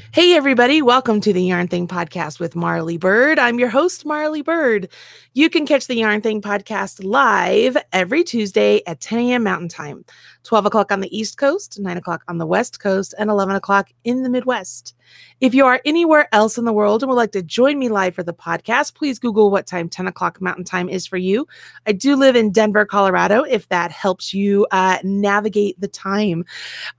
Hey, everybody. Welcome to the Yarn Thing podcast with Marley Bird. I'm your host, Marley Bird. You can catch the Yarn Thing podcast live every Tuesday at 10 a.m. Mountain Time, 12 o'clock on the East Coast, 9 o'clock on the West Coast, and 11 o'clock in the Midwest. If you are anywhere else in the world and would like to join me live for the podcast, please Google what time 10 o'clock Mountain Time is for you. I do live in Denver, Colorado, if that helps you navigate the time.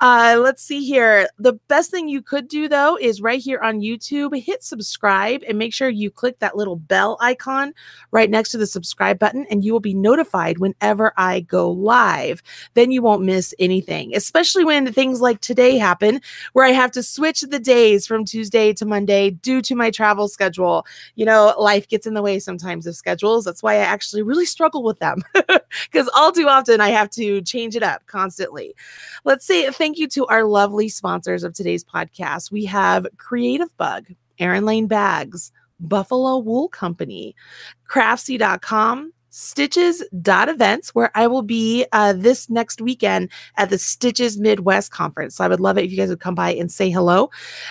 Let's see here. The best thing you could do, though, is right here on YouTube, hit subscribe and make sure you click that little bell icon right next to the subscribe button, and you will be notified whenever I go live. Then you won't miss anything, especially when things like today happen where I have to switch the days from Tuesday to Monday due to my travel schedule. You know, life gets in the way sometimes of schedules. That's why I actually really struggle with them because all too often I have to change it up constantly. Let's say thank you to our lovely sponsors of today's podcast. We have Creative Bug, Erin Lane Bags, Buffalo Wool Company, Craftsy.com, Stitches.events, where I will be this next weekend at the Stitches Midwest Conference. So I would love it if you guys would come by and say hello.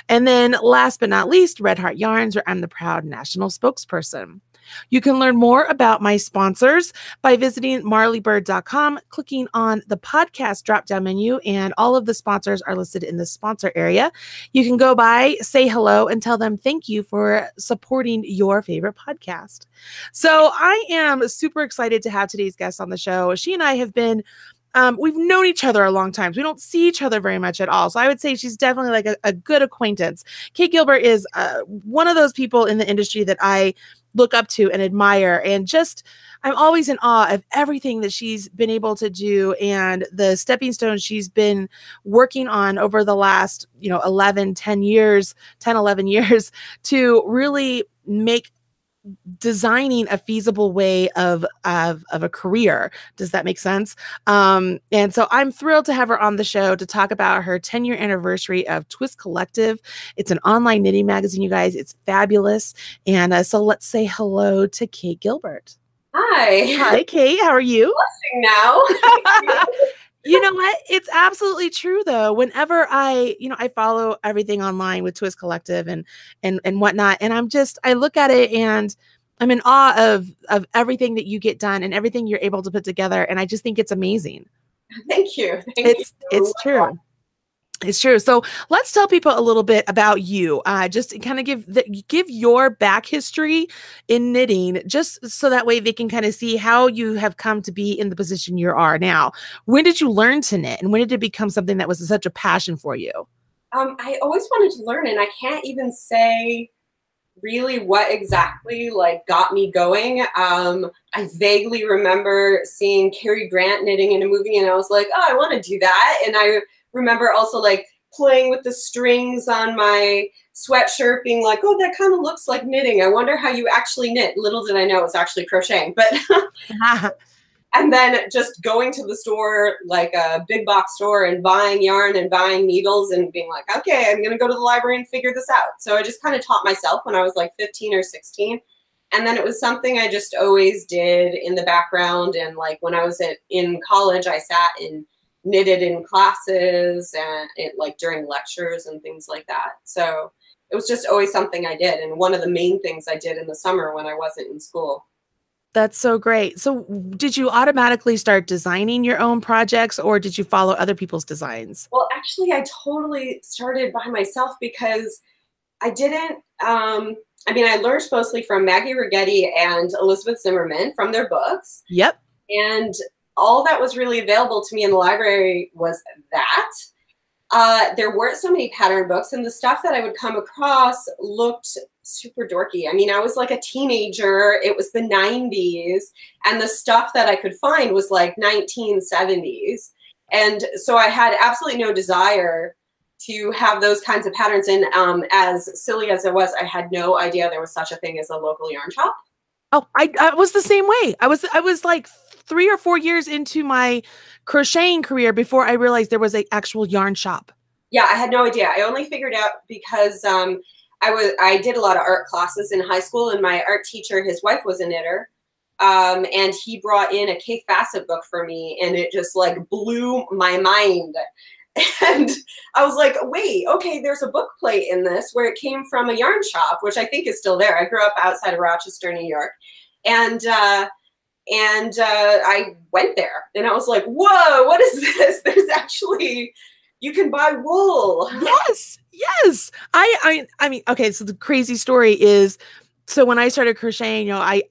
And then last but not least, Red Heart Yarns, where I'm the proud national spokesperson. You can learn more about my sponsors by visiting marleybird.com, clicking on the podcast drop-down menu, and all of the sponsors are listed in the sponsor area. You can go by, say hello, and tell them thank you for supporting your favorite podcast. So I am super excited to have today's guest on the show. She and I have been we've known each other a long time. We don't see each other very much at all. So I would say she's definitely like a good acquaintance. Kate Gilbert is one of those people in the industry that I look up to and admire. And just, I'm always in awe of everything that she's been able to do and the stepping stones she's been working on over the last, 10 years to really make designing a feasible way of a career. Does that make sense? And so I'm thrilled to have her on the show to talk about her 10-year anniversary of Twist Collective. It's an online knitting magazine, you guys. It's fabulous. And so let's say hello to Kate Gilbert. Hi. Hi, Kate. How are you? Blushing now. You know what? It's absolutely true, though. Whenever I follow everything online with Twist Collective and whatnot, and I look at it and I'm in awe of everything that you get done and everything you're able to put together. And I just think it's amazing. Thank you. It's true. It's true. So let's tell people a little bit about you. Just kind of give your back history in knitting, just so that way they can kind of see how you have come to be in the position you are now. When did you learn to knit, and when did it become something that was such a passion for you? I always wanted to learn, and I can't even say really what exactly got me going. I vaguely remember seeing Cary Grant knitting in a movie, and I was like, oh, I want to do that. And I remember also playing with the strings on my sweatshirt, being like, oh, that kind of looks like knitting. I wonder how you actually knit. Little did I know it was actually crocheting. But and then just going to the store, like a big box store, and buying yarn and buying needles and being like, okay, I'm going to go to the library and figure this out. So I just kind of taught myself when I was like 15 or 16. And then it was something I just always did in the background. And when I was in college, I sat and knitted in classes and during lectures and things like that. So it was just always something I did. And one of the main things I did in the summer when I wasn't in school. That's so great. So did you automatically start designing your own projects, or did you follow other people's designs? Well, actually, I totally started by myself because I didn't, I learned mostly from Maggie Righetti and Elizabeth Zimmerman from their books. Yep. And all that was really available to me in the library was that. There weren't so many pattern books, and the stuff that I would come across looked super dorky. I was like a teenager. It was the 90s, and the stuff that I could find was like 1970s. And so I had absolutely no desire to have those kinds of patterns. And as silly as it was, I had no idea there was such a thing as a local yarn shop. Oh, I was the same way. I was like 3 or 4 years into my crocheting career before I realized there was an actual yarn shop. Yeah, I had no idea. I only figured out because I did a lot of art classes in high school, and my art teacher, his wife was a knitter, and he brought in a Kay Fassett book for me, and it just blew my mind. And I was like, wait, okay, there's a book plate in this where it came from a yarn shop, which I think is still there. I grew up outside of Rochester, New York. And I went there and I was like, whoa, what is this? There's actually, you can buy wool. Yes. Yes. I mean, okay. So the crazy story is, so when I started crocheting, you know, I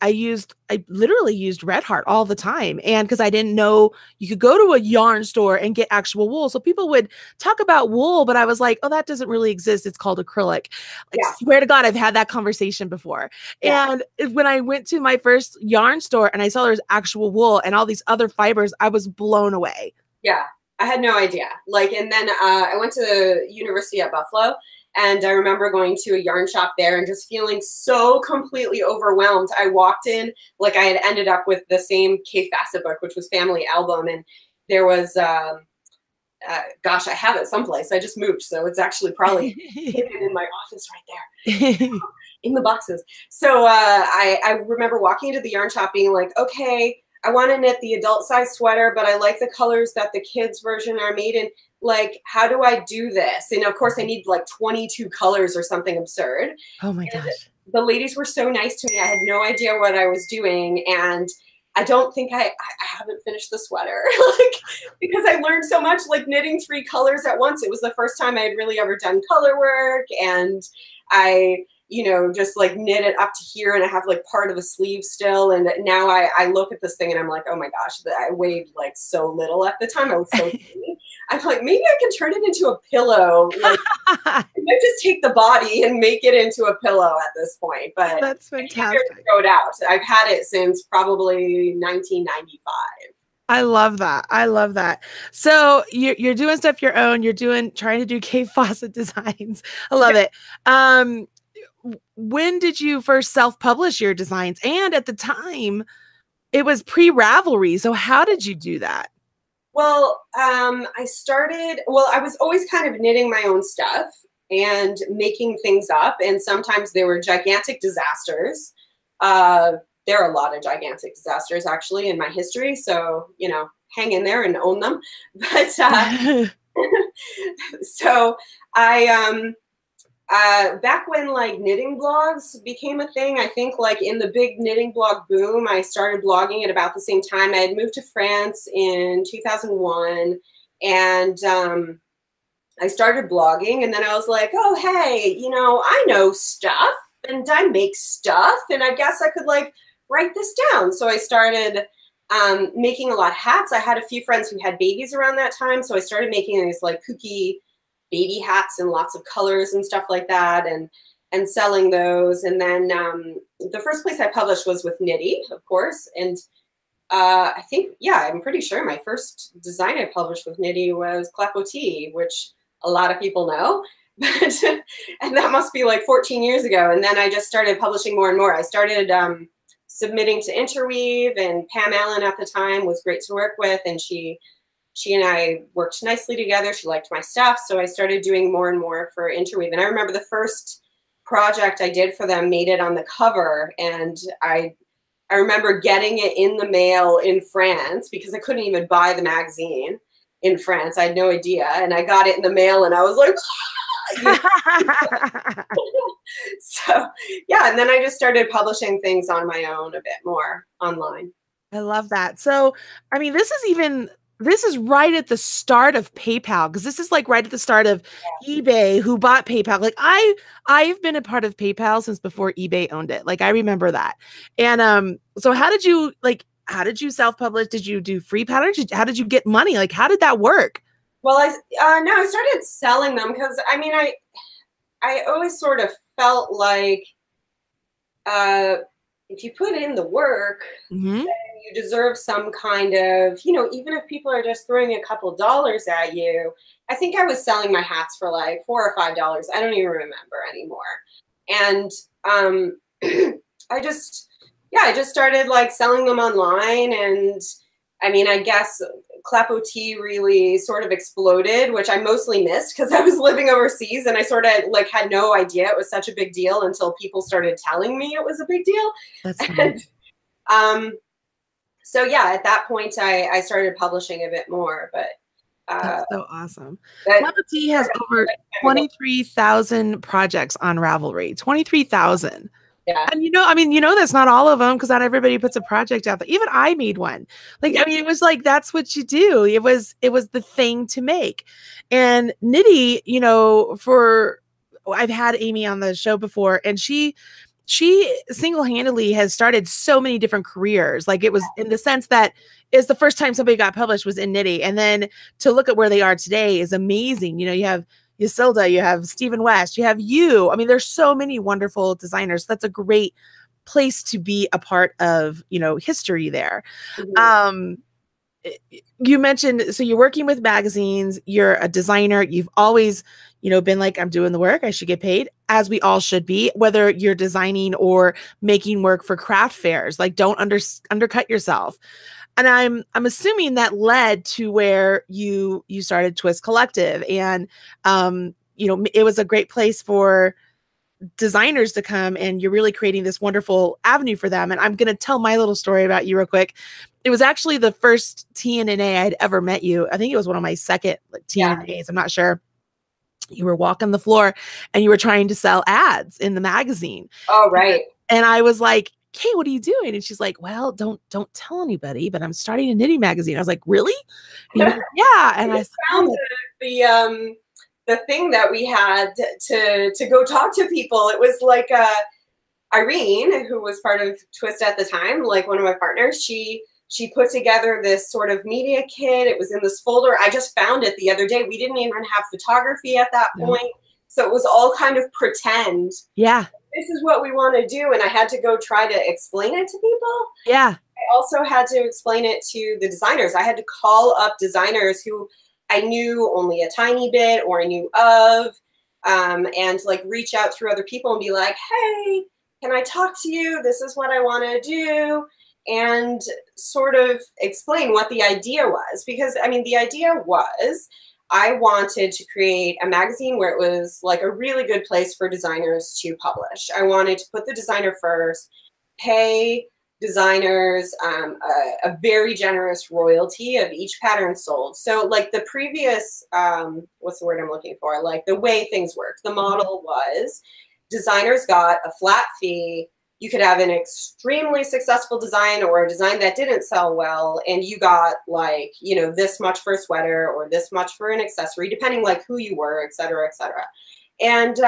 literally used Red Heart all the time. And because I didn't know you could go to a yarn store and get actual wool. So people would talk about wool, but I was like, oh, that doesn't really exist. It's called acrylic. Like, Yeah. swear to God, I've had that conversation before. Yeah. And when I went to my first yarn store and I saw there's actual wool and all these other fibers, I was blown away. Yeah. I had no idea. Like, and then I went to the University at Buffalo. And I remember going to a yarn shop there and just feeling so completely overwhelmed. I walked in, like I had ended up with the same Kate Fassett book, which was Family Album. And there was, gosh, I have it someplace. I just moved. So it's actually probably hidden in my office right there in the boxes. So I remember walking into the yarn shop being like, okay, I want to knit the adult size sweater, but I like the colors that the kids version are made in. Like, how do I do this? And of course I need like 22 colors or something absurd. Oh my gosh. The ladies were so nice to me. I had no idea what I was doing. And I don't think I haven't finished the sweater, like, because I learned so much, like knitting 3 colors at once. It was the first time I had really ever done color work. And I, you know, just like knit it up to here and I have like part of the sleeve still. And now I look at this thing and I'm like, oh my gosh, I weighed like so little at the time. I was so skinny. I'm like, maybe I can turn it into a pillow. Like, I might just take the body and make it into a pillow at this point. But that's fantastic. I throw it out. I've had it since probably 1995. I love that. I love that. So you're doing stuff your own. You're trying to do Kate Fassett designs. I love it. When did you first self-publish your designs? And at the time, it was pre-Ravelry. So how did you do that? Well, I was always kind of knitting my own stuff and making things up. And sometimes they were gigantic disasters. There are a lot of gigantic disasters actually in my history. So, you know, hang in there and own them. But so back when like knitting blogs became a thing, I think like in the big knitting blog boom, I started blogging at about the same time. I had moved to France in 2001 and I started blogging and then I was like, oh, hey, you know, I know stuff and I make stuff and I guess I could like write this down. So I started making a lot of hats. I had a few friends who had babies around that time. So I started making these like kooky baby hats in lots of colors and stuff like that and selling those. And then the first place I published was with Knitty, of course. And I think, yeah, I'm pretty sure my first design I published with Knitty was Clapotis, which a lot of people know. But and that must be like 14 years ago. And then I just started publishing more and more. I started submitting to Interweave, and Pam Allen at the time was great to work with. And she and I worked nicely together. She liked my stuff. So I started doing more and more for Interweave. And I remember the first project I did for them made it on the cover. And I remember getting it in the mail in France because I couldn't even buy the magazine in France. I had no idea. And I got it in the mail and I was like, so yeah. And then I just started publishing things on my own a bit more online. I love that. So, I mean, this is right at the start of PayPal, because this is like right at the start of eBay, who bought PayPal. Like I've been a part of PayPal since before eBay owned it. Like I remember that. And so how did you self-publish? Did you do free patterns? How did you get money? Like how did that work? Well, I started selling them because I mean I always sort of felt like if you put in the work, then you deserve some kind of, you know, even if people are just throwing a couple dollars at you. I think I was selling my hats for like $4 or $5. I don't even remember anymore. And I just started like selling them online. And I mean, I guess Clapotis really sort of exploded, which I mostly missed because I was living overseas and I sort of like had no idea it was such a big deal until people started telling me it was a big deal. That's funny. And so yeah, at that point I started publishing a bit more, but That's so awesome. That, Clever Tea has over 23,000 projects on Ravelry. 23,000. yeah. And I mean, that's not all of them because not everybody puts a project out there. Even I made one. Like, I mean, it was like that's what you do. It was the thing to make. And Knitty, I've had Amy on the show before, and she single-handedly has started so many different careers. Like, it was in the sense that is the first time somebody got published was in Knitty. And then to look at where they are today is amazing. You have Yasilda, you have Stephen West, you have you. I mean, there's so many wonderful designers. That's a great place to be a part of, history there. Mm-hmm. You mentioned, so you're working with magazines, you're a designer, you've always, been like, I'm doing the work, I should get paid, as we all should be, whether you're designing or making work for craft fairs. Like, don't undercut yourself. And I'm assuming that led to where you started Twist Collective, and it was a great place for designers to come, and you're really creating this wonderful avenue for them. And I'm going to tell my little story about you real quick. It was actually the first TNNA I'd ever met you. I think it was one of my second TNNAs. I'm not sure. You were walking the floor and you were trying to sell ads in the magazine. Oh, right. And I was like, "Hey, what are you doing?" And she's like, "Well, don't tell anybody, but I'm starting a knitting magazine." I was like, "Really?" Yeah. And I found the thing that we had to go talk to people. It was like Irene, who was part of Twist at the time, like one of my partners, she put together this sort of media kit. It was in this folder. I just found it the other day. We didn't even have photography at that point. So it was all kind of pretend. Yeah. This is what we want to do. And I had to go try to explain it to people. Yeah. I also had to explain it to the designers. I had to call up designers who I knew only a tiny bit or I knew of, and like reach out through other people and be like, "Hey, can I talk to you? This is what I want to do." And sort of explain what the idea was. Because, I mean, the idea was I wanted to create a magazine where it was like a really good place for designers to publish. I wanted to put the designer first, pay designers a very generous royalty of each pattern sold. So like the previous, what's the word I'm looking for? Like the way things worked, the model was designers got a flat fee. You could have an extremely successful design or a design that didn't sell well, and you got like, this much for a sweater or this much for an accessory, depending like who you were, et cetera, et cetera. And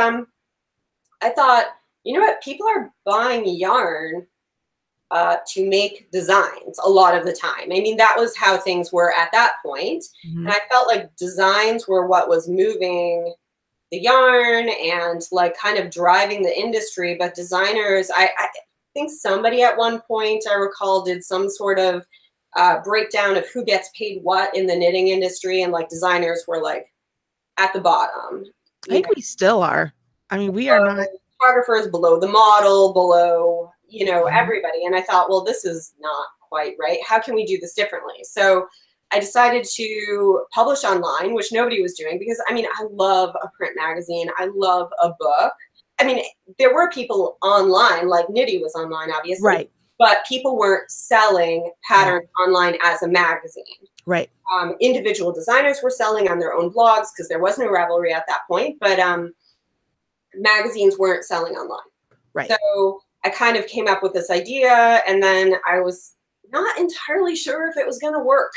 I thought, you know what, people are buying yarn to make designs a lot of the time. I mean, that was how things were at that point. Mm-hmm. And I felt like designs were what was moving the yarn and like kind of driving the industry. But designers, I think somebody at one point I recall did some sort of breakdown of who gets paid what in the knitting industry, and like designers were like at the bottom. I think we still are. I mean, we are not. Photographers below the model, below, everybody. And I thought, well, this is not quite right. How can we do this differently? So I decided to publish online, which nobody was doing, because I mean, I love a print magazine. I love a book. I mean, there were people online, like Knitty was online, obviously. Right. But people weren't selling patterns online as a magazine. Right. Individual designers were selling on their own blogs because there was no Ravelry at that point, but magazines weren't selling online. Right. So I kind of came up with this idea, and then I was not entirely sure if it was going to work.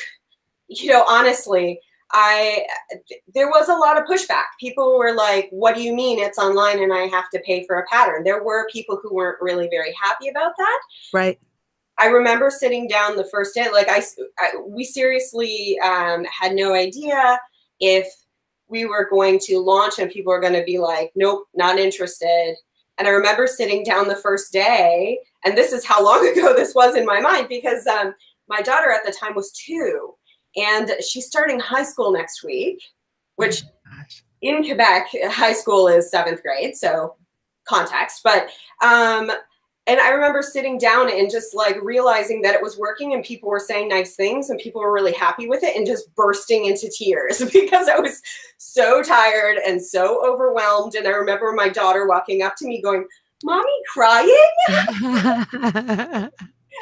Honestly, there was a lot of pushback. People were like, "What do you mean it's online and I have to pay for a pattern?" There were people who weren't really very happy about that. Right. I remember sitting down the first day, like we seriously had no idea if we were going to launch and people were going to be like, "Nope, not interested." And I remember sitting down the first day, and this is how long ago this was in my mind, because my daughter at the time was 2. And she's starting high school next week, which in Quebec, high school is 7th grade, so context. But, and I remember sitting down and just like realizing that it was working and people were saying nice things and people were really happy with it, and just bursting into tears because I was so tired and so overwhelmed. And I remember my daughter walking up to me going, "Mommy crying?"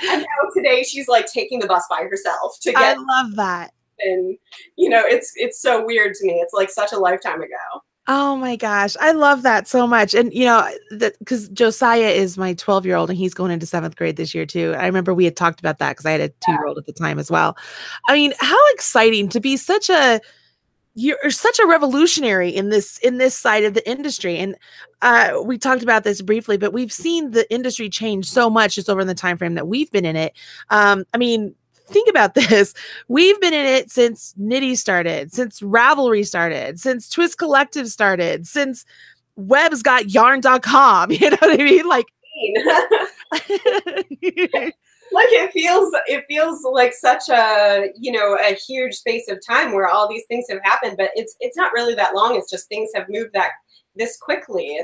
And now today she's like taking the bus by herself to get. I love that. And, you know, it's so weird to me. It's like such a lifetime ago. Oh my gosh. I love that so much. And you know, because Josiah is my 12-year-old and he's going into 7th grade this year too. I remember we had talked about that because I had a 2-year-old at the time as well. I mean, how exciting to be you're such a revolutionary in this side of the industry. And we talked about this briefly, but we've seen the industry change so much just over the time frame that we've been in it. I mean, think about this. We've been in it since Knitty started, since Ravelry started, since Twist Collective started, since Web's got yarn.com. You know what I mean? Like, like it feels like such a, you know, a huge space of time where all these things have happened, but it's not really that long. It's just things have moved this quickly.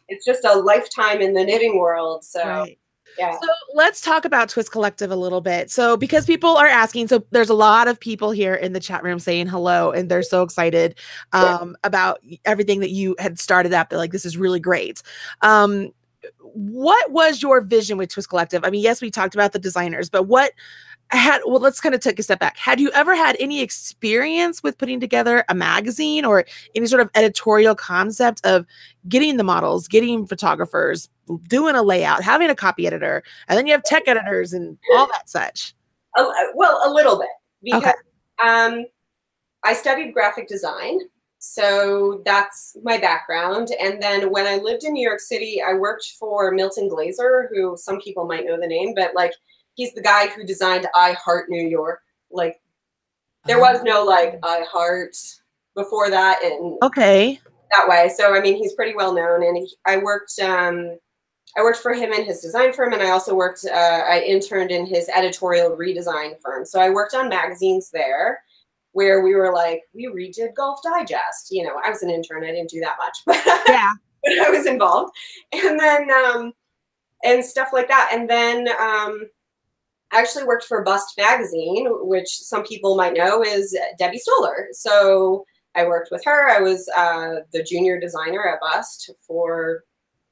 It's just a lifetime in the knitting world. So right. yeah. So let's talk about Twist Collective a little bit. So because people are asking, so there's a lot of people here in the chat room saying hello, and they're so excited about everything that you had started up. They're like, this is really great. What was your vision with Twist Collective? I mean, yes, we talked about the designers, but let's kind of take a step back. Had you ever had any experience with putting together a magazine or any sort of editorial concept of getting the models, getting photographers, doing a layout, having a copy editor, and then you have tech editors and all that such? Well, a little bit, because I studied graphic design. So that's my background. And then when I lived in New York City, I worked for Milton Glaser, who some people might know the name, but like, he's the guy who designed I Heart New York. Like, there was no like I Heart before that, and that way. So I mean, he's pretty well known, and I worked for him in his design firm, and I also I interned in his editorial redesign firm. So I worked on magazines there, where we redid Golf Digest. You know, I was an intern. I didn't do that much, but yeah, but I was involved, and then and stuff like that, and then. I actually worked for Bust magazine, which some people might know is Debbie Stoller. So I worked with her. I was the junior designer at Bust for,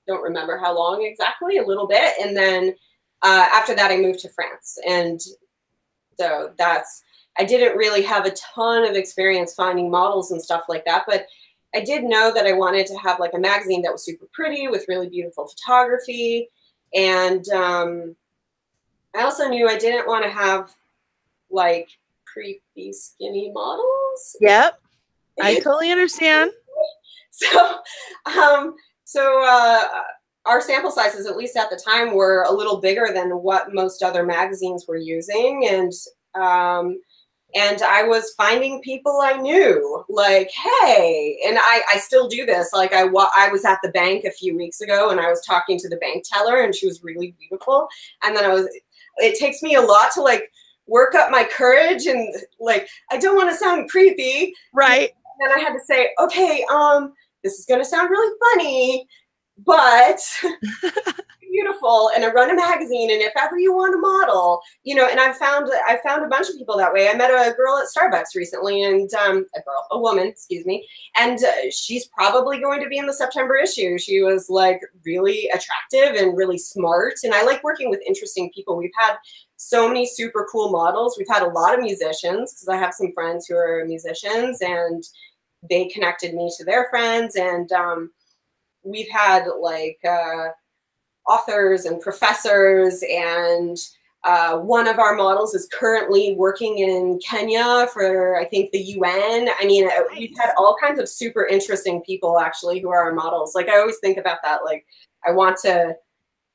don't remember how long exactly, a little bit. And then after that, I moved to France. And so I didn't really have a ton of experience finding models and stuff like that, but I did know that I wanted to have like a magazine that was super pretty with really beautiful photography. And I also knew I didn't want to have like creepy skinny models. Yep. I totally understand. So our sample sizes, at least at the time, were a little bigger than what most other magazines were using. And I was finding people I knew, like, hey, and I still do this. Like I was at the bank a few weeks ago, and I was talking to the bank teller, and she was really beautiful. And then it takes me a lot to like work up my courage, and like, I don't want to sound creepy. Right. And then I had to say, okay, this is going to sound really funny, but beautiful, and I run a magazine, and if ever you want a model, you know. And I found a bunch of people that way. I met a girl at Starbucks recently, and a woman, excuse me, and she's probably going to be in the September issue. She was like really attractive and really smart, and I like working with interesting people. We've had so many super cool models. We've had a lot of musicians, because I have some friends who are musicians, and they connected me to their friends, and we've had like authors and professors, and one of our models is currently working in Kenya for, I think, the UN. I mean, we've had all kinds of super interesting people actually who are our models. Like, I always think about that. Like, I want to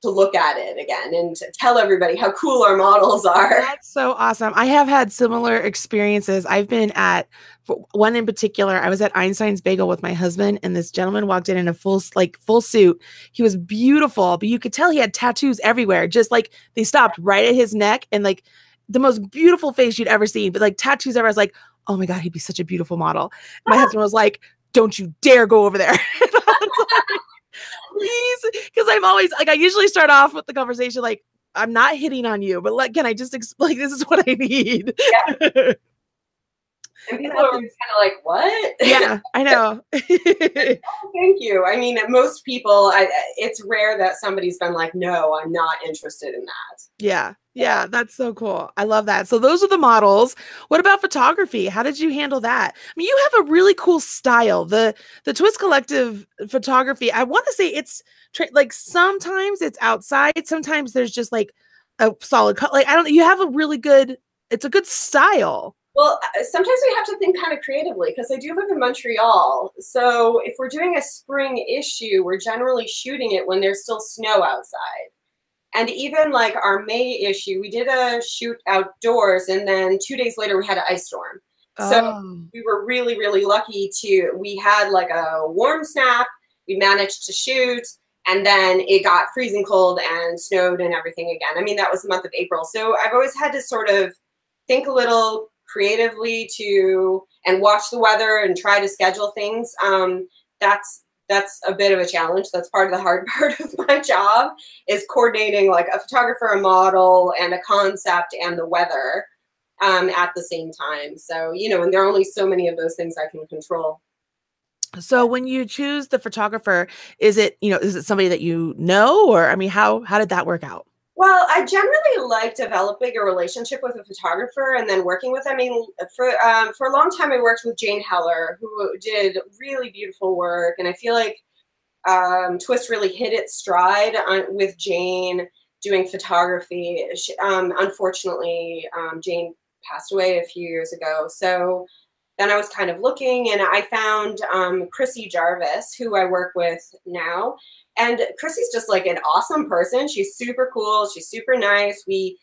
look at it again and to tell everybody how cool our models are. That's so awesome. I have had similar experiences. I've been at one in particular. I was at Einstein's Bagel with my husband, and this gentleman walked in a full suit. He was beautiful, but you could tell he had tattoos everywhere. Just like they stopped right at his neck, and like the most beautiful face you'd ever seen, but like tattoos everywhere. I was like, oh my God, he'd be such a beautiful model. My husband was like, don't you dare go over there. Please, because I'm always like, I usually start off with the conversation like, I'm not hitting on you, but like, can I just explain, this is what I need? Yeah. And people are always kind of like, what? Yeah, I know. Oh, thank you. I mean, most people, it's rare that somebody's been like, no, I'm not interested in that. Yeah. Yeah, that's so cool. I love that. So those are the models. What about photography? How did you handle that? I mean, you have a really cool style. The Twist Collective photography, I want to say it's like sometimes it's outside, sometimes there's just like a solid cut. Like I don't you have a really good it's a good style. Well, sometimes we have to think kind of creatively because I do live in Montreal. So if we're doing a spring issue, we're generally shooting it when there's still snow outside. And even like our May issue, we did a shoot outdoors, and then 2 days later we had an ice storm. So Oh. we were really, really lucky we had like a warm snap, we managed to shoot, and then it got freezing cold and snowed and everything again. I mean, that was the month of April. So I've always had to sort of think a little creatively and watch the weather and try to schedule things. That's a bit of a challenge. That's part of the hard part of my job is coordinating like a photographer, a model, and a concept and the weather at the same time. So, and there are only so many of those things I can control. So when you choose the photographer, is it somebody that you know, or I mean, how did that work out? Well, I generally like developing a relationship with a photographer and then working with them. I mean, for a long time, I worked with Jane Heller, who did really beautiful work. And I feel like Twist really hit its stride with Jane doing photography. Unfortunately, Jane passed away a few years ago. So then I was kind of looking, and I found Chrissy Gerdes, who I work with now. And Chrissy's just like an awesome person. She's super cool. She's super nice. We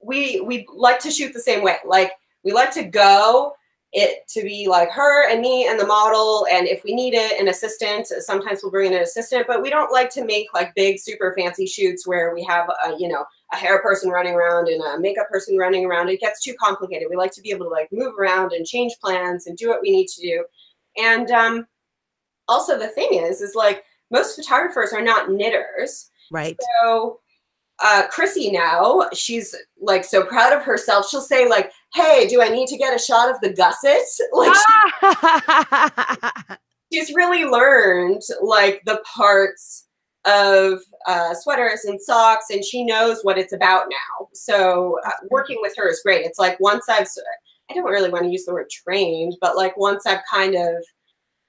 like to shoot the same way. Like we like to go it to be like her and me and the model. And if we need an assistant, sometimes we'll bring in an assistant, but we don't like to make like big, super fancy shoots where we have a hair person running around and a makeup person running around. It gets too complicated. We like to be able to like move around and change plans and do what we need to do. And also the thing is like, most photographers are not knitters. Right. So Chrissy now, she's like so proud of herself. She'll say like, hey, do I need to get a shot of the gusset? Like she's really learned like the parts of sweaters and socks, and she knows what it's about now. So working with her is great. It's like I don't really want to use the word trained, but like once I've kind of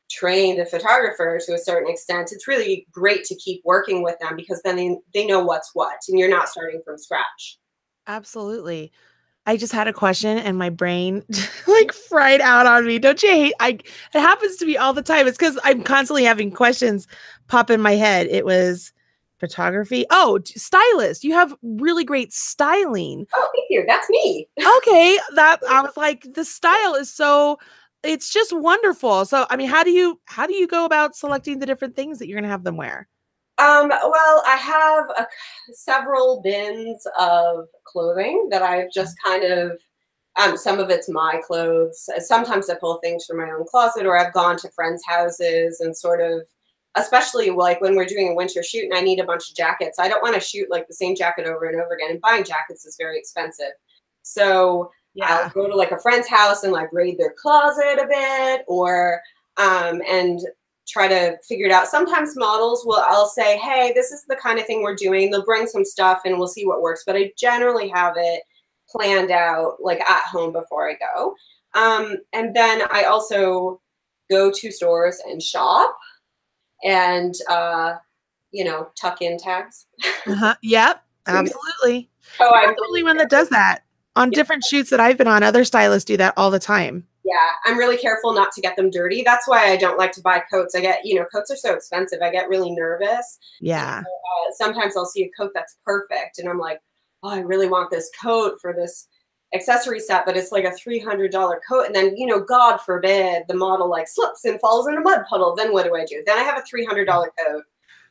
trained a photographer to a certain extent, it's really great to keep working with them because then they know what's what and you're not starting from scratch. Absolutely. I just had a question and my brain like fried out on me. Don't you hate? It happens to me all the time. It's because I'm constantly having questions pop in my head. It was photography. Oh, stylist. You have really great styling. Oh, thank you. That's me. Okay. I was like, the style is it's just wonderful. So, I mean, how do you go about selecting the different things that you're going to have them wear? Well, I have several bins of clothing that I've just kind of, some of it's my clothes. Sometimes I pull things from my own closet, or I've gone to friends' houses and sort of, especially like when we're doing a winter shoot and I need a bunch of jackets. I don't want to shoot like the same jacket over and over again, and buying jackets is very expensive. So yeah. I'll go to like a friend's house and like raid their closet a bit, or and try to figure it out. Sometimes models I'll say, hey, this is the kind of thing we're doing. They'll bring some stuff and we'll see what works. But I generally have it planned out like at home before I go. And then I also go to stores and shop and tuck in tags. Yep, absolutely. So I'm the only one that does that. On different shoots that I've been on, other stylists do that all the time. Yeah, I'm really careful not to get them dirty. That's why I don't like to buy coats. Coats are so expensive. I get really nervous. Yeah. So, sometimes I'll see a coat that's perfect, and I'm like, oh, I really want this coat for this accessory set, but it's like a $300 coat. And then, God forbid the model like slips and falls in a mud puddle. Then what do I do? Then I have a $300 coat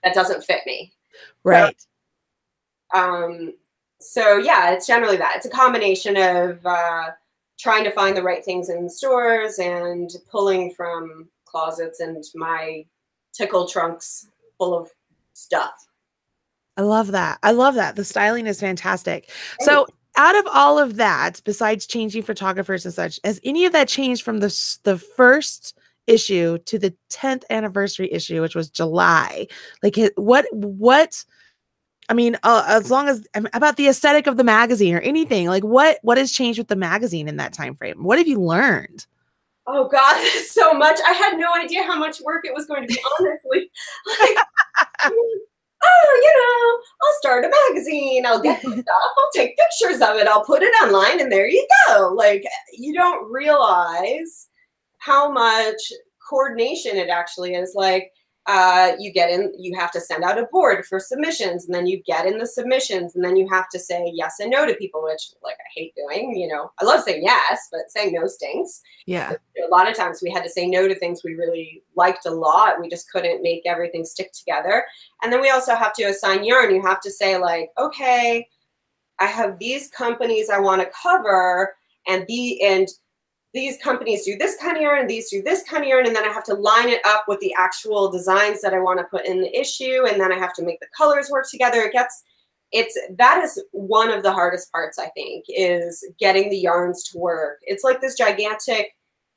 that doesn't fit me. Right. So yeah, it's generally that. It's a combination of trying to find the right things in stores and pulling from closets and my tickle trunks full of stuff. I love that. I love that. The styling is fantastic. So out of all of that, besides changing photographers and such, has any of that changed from the first issue to the 10th anniversary issue, which was July? Like what I mean, as long as about the aesthetic of the magazine or anything, like what has changed with the magazine in that time frame? What have you learned? Oh God, so much. I had no idea how much work it was going to be, honestly. Like, oh, I'll start a magazine. I'll get the stuff. I'll take pictures of it. I'll put it online, and there you go. Like, you don't realize how much coordination it actually is. Like, you have to send out a board for submissions, and then you get in the submissions, and then you have to say yes and no to people, which, like, I hate doing. I love saying yes, but saying no stinks. Yeah. A lot of times we had to say no to things we really liked a lot. We just couldn't make everything stick together. And then we also have to assign yarn. You have to say, like, okay, I have these companies I want to cover, and these companies do this kind of yarn, and these do this kind of yarn, and then I have to line it up with the actual designs that I want to put in the issue, and then I have to make the colors work together. That is one of the hardest parts, I think, is getting the yarns to work. It's like this gigantic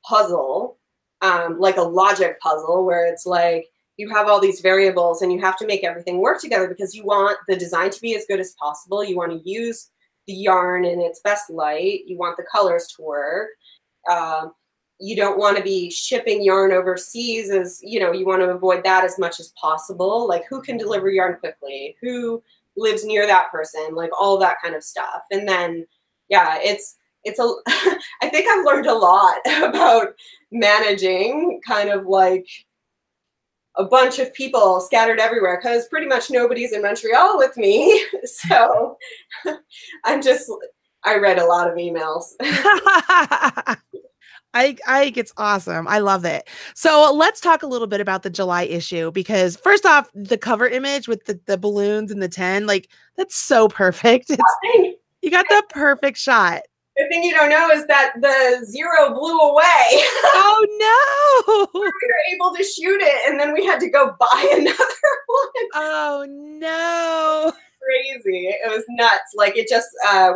puzzle, like a logic puzzle, where it's like you have all these variables and you have to make everything work together because you want the design to be as good as possible. You want to use the yarn in its best light. You want the colors to work. You don't want to be shipping yarn overseas, as you want to avoid that as much as possible. Like, who can deliver yarn quickly? Who lives near that person? Like, all that kind of stuff. And then, yeah, I think I've learned a lot about managing kind of like a bunch of people scattered everywhere, because pretty much nobody's in Montreal with me. So I read a lot of emails. I think it's awesome. I love it. So let's talk a little bit about the July issue, because first off, the cover image with the balloons and the 10, like, that's so perfect. You got the perfect shot. The thing you don't know is that the 0 blew away. Oh no! We were able to shoot it, and then we had to go buy another one. Oh no! Crazy. It was nuts. Like, it just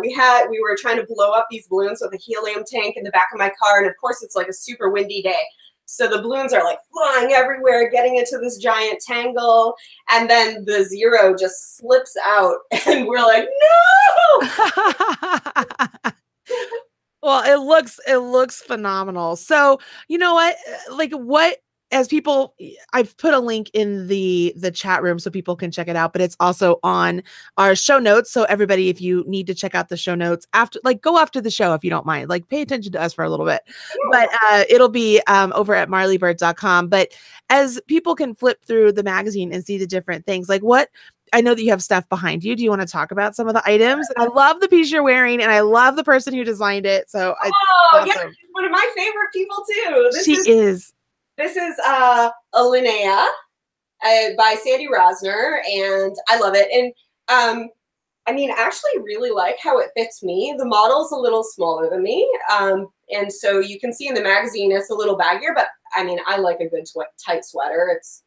we were trying to blow up these balloons with a helium tank in the back of my car, and of course it's like a super windy day, so the balloons are like flying everywhere, getting into this giant tangle, and then the 0 just slips out, and we're like, no. Well, it looks phenomenal. So, you know what? Like, I've put a link in the chat room so people can check it out, but it's also on our show notes. So everybody, if you need to check out the show notes go after the show, if you don't mind, like, pay attention to us for a little bit, but it'll be over at marleybird.com. But as people can flip through the magazine and see the different things, like, I know that you have stuff behind you. Do you want to talk about some of the items? I love the piece you're wearing, and I love the person who designed it. So, awesome. Yeah, she's one of my favorite people too. This is a Linnea by Sandy Rosner, and I love it. And I mean, I actually really like how it fits me. The model's a little smaller than me, and so you can see in the magazine it's a little baggier. But I mean, I like a good tight sweater. It's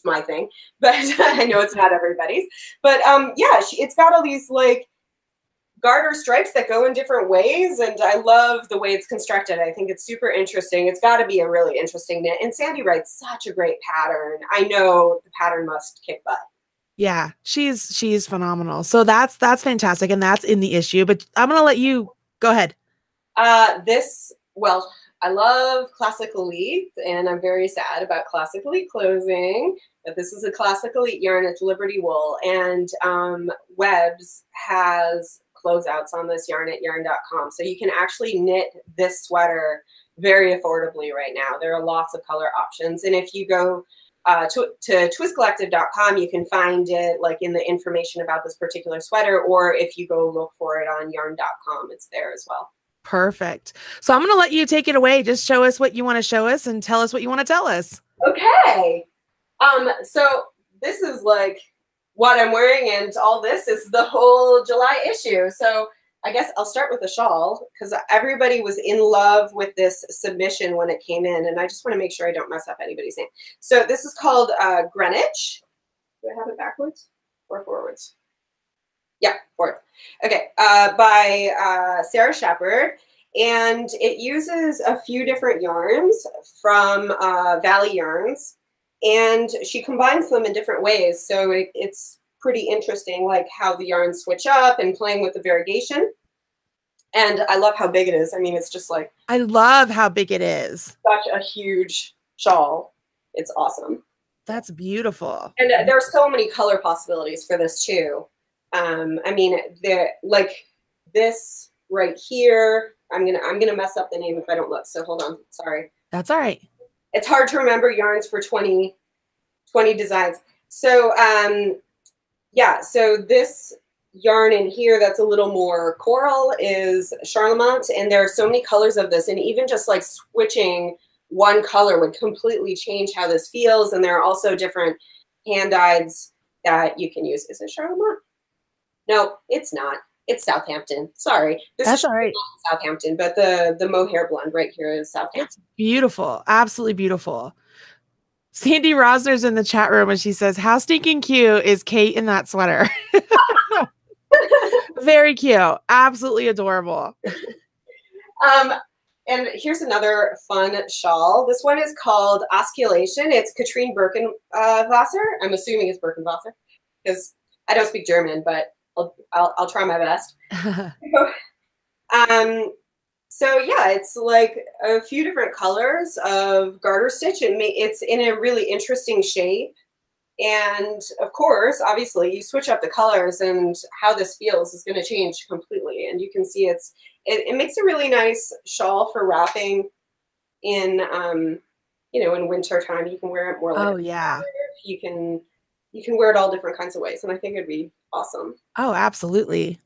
my thing, but I know it's not everybody's. But yeah, it's got all these like garter stripes that go in different ways, and I love the way it's constructed. I think it's super interesting. It's got to be a really interesting knit, and Sandy writes such a great pattern. I know the pattern must kick butt. Yeah, she's phenomenal. So that's fantastic, and that's in the issue. But I'm gonna let you go ahead. Well, I love Classic Elite, and I'm very sad about Classic Elite closing. But this is a Classic Elite yarn. It's Liberty Wool, and Webs has closeouts on this yarn at yarn.com. So you can actually knit this sweater very affordably right now. There are lots of color options, and if you go to twistcollective.com, you can find it like in the information about this particular sweater, or if you go look for it on yarn.com, it's there as well. Perfect. So I'm going to let you take it away. Just show us what you want to show us and tell us what you want to tell us. Okay. So this is like what I'm wearing, and all this is the whole July issue. So I guess I'll start with the shawl, because everybody was in love with this submission when it came in, and I just want to make sure I don't mess up anybody's name. So this is called Greenwich. Do I have it backwards or forwards? Yeah, forward. Okay, by Sarah Shepard, and it uses a few different yarns from Valley Yarns, and she combines them in different ways. So it's pretty interesting, like how the yarns switch up and playing with the variegation. And I love how big it is. I mean, it's just like, I love how big it is. Such a huge shawl. It's awesome. That's beautiful. And there are so many color possibilities for this too. I mean, like this right here. I'm gonna mess up the name if I don't look. So hold on. Sorry. That's all right. It's hard to remember yarns for 20 designs. So yeah. So this yarn in here that's a little more coral is Charlemont, and there are so many colors of this, and even just like switching one color would completely change how this feels. And there are also different hand-dyeds that you can use. Is it Charlemont? No, it's not. It's Southampton. Sorry. That's all right. Southampton, but the mohair blend right here is Southampton. It's beautiful. Absolutely beautiful. Sandy Rosner's in the chat room and she says, how stinking cute is Kate in that sweater? Very cute. Absolutely adorable. And here's another fun shawl. This one is called Osculation. It's Katrine Birkenwasser. I'm assuming it's Birkenwasser because I don't speak German, but I'll try my best. So yeah, it's like a few different colors of garter stitch, and it's in a really interesting shape. And of course, obviously, you switch up the colors, and how this feels is going to change completely. And you can see it makes a really nice shawl for wrapping in, you know, in winter time. You can wear it more like you can wear it all different kinds of ways, and I think it'd be awesome. Oh, absolutely.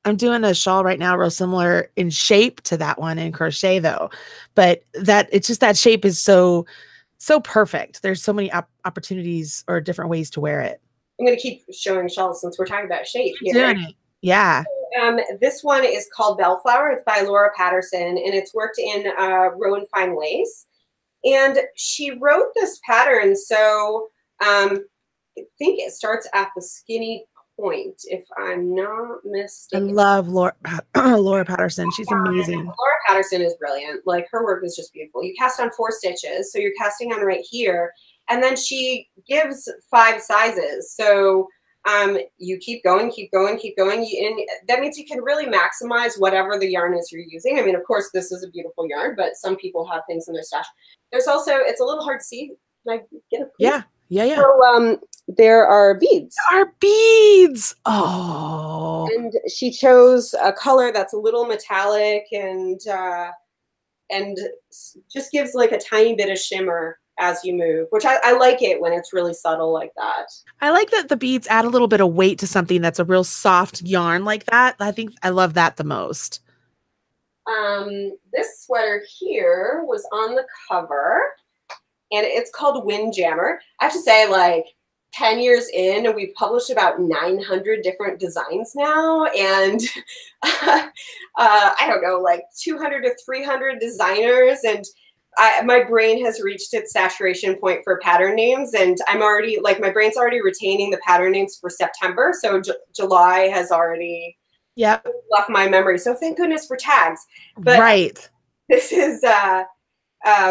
I'm doing a shawl right now real similar in shape to that one in crochet though, but it's just that shape is so perfect. There's so many opportunities or different ways to wear it. I'm going to keep showing shawls since we're talking about shape here. Doing it. Yeah. This one is called Bellflower. It's by Laura Patterson, and it's worked in Rowan Fine Lace. And she wrote this pattern, so I think it starts at the skinny point, if I'm not mistaken. I love Laura Patterson. She's amazing. Laura Patterson is brilliant. Like, her work is just beautiful. You cast on 4 stitches, so you're casting on right here, and then she gives 5 sizes. So you keep going, keep going, keep going, and that means you can really maximize whatever the yarn is you're using. I mean, of course, this is a beautiful yarn, but some people have things in their stash. There's also, it's a little hard to see. Can I get a piece? Yeah. So there are beads. Oh. And she chose a color that's a little metallic and just gives like a tiny bit of shimmer as you move, which I like it when it's really subtle like that. I like that the beads add a little bit of weight to something that's a real soft yarn like that. I think I love that the most. This sweater here was on the cover, and it's called Windjammer. I have to say, like, 10 years in, we've published about 900 different designs now, and I don't know, like 200 to 300 designers, and my brain has reached its saturation point for pattern names, and I'm already, like, my brain's already retaining the pattern names for September, so July has already left my memory, so thank goodness for tags. But right. This is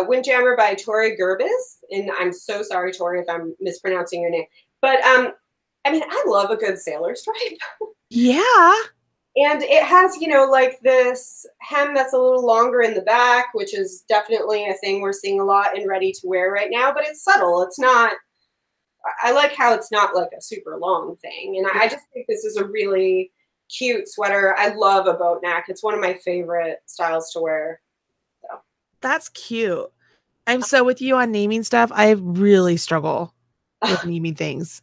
Windjammer by Tori Gerdes, and I'm so sorry, Tori, if I'm mispronouncing your name. But I mean, I love a good sailor stripe. Yeah. And it has, you know, like this hem that's a little longer in the back, which is definitely a thing we're seeing a lot in ready to wear right now, but it's subtle. It's not, I like how it's not like a super long thing. And I just think this is a really cute sweater. I love a boat neck. It's one of my favorite styles to wear. So. That's cute. I'm so with you on naming stuff. I really struggle with naming things.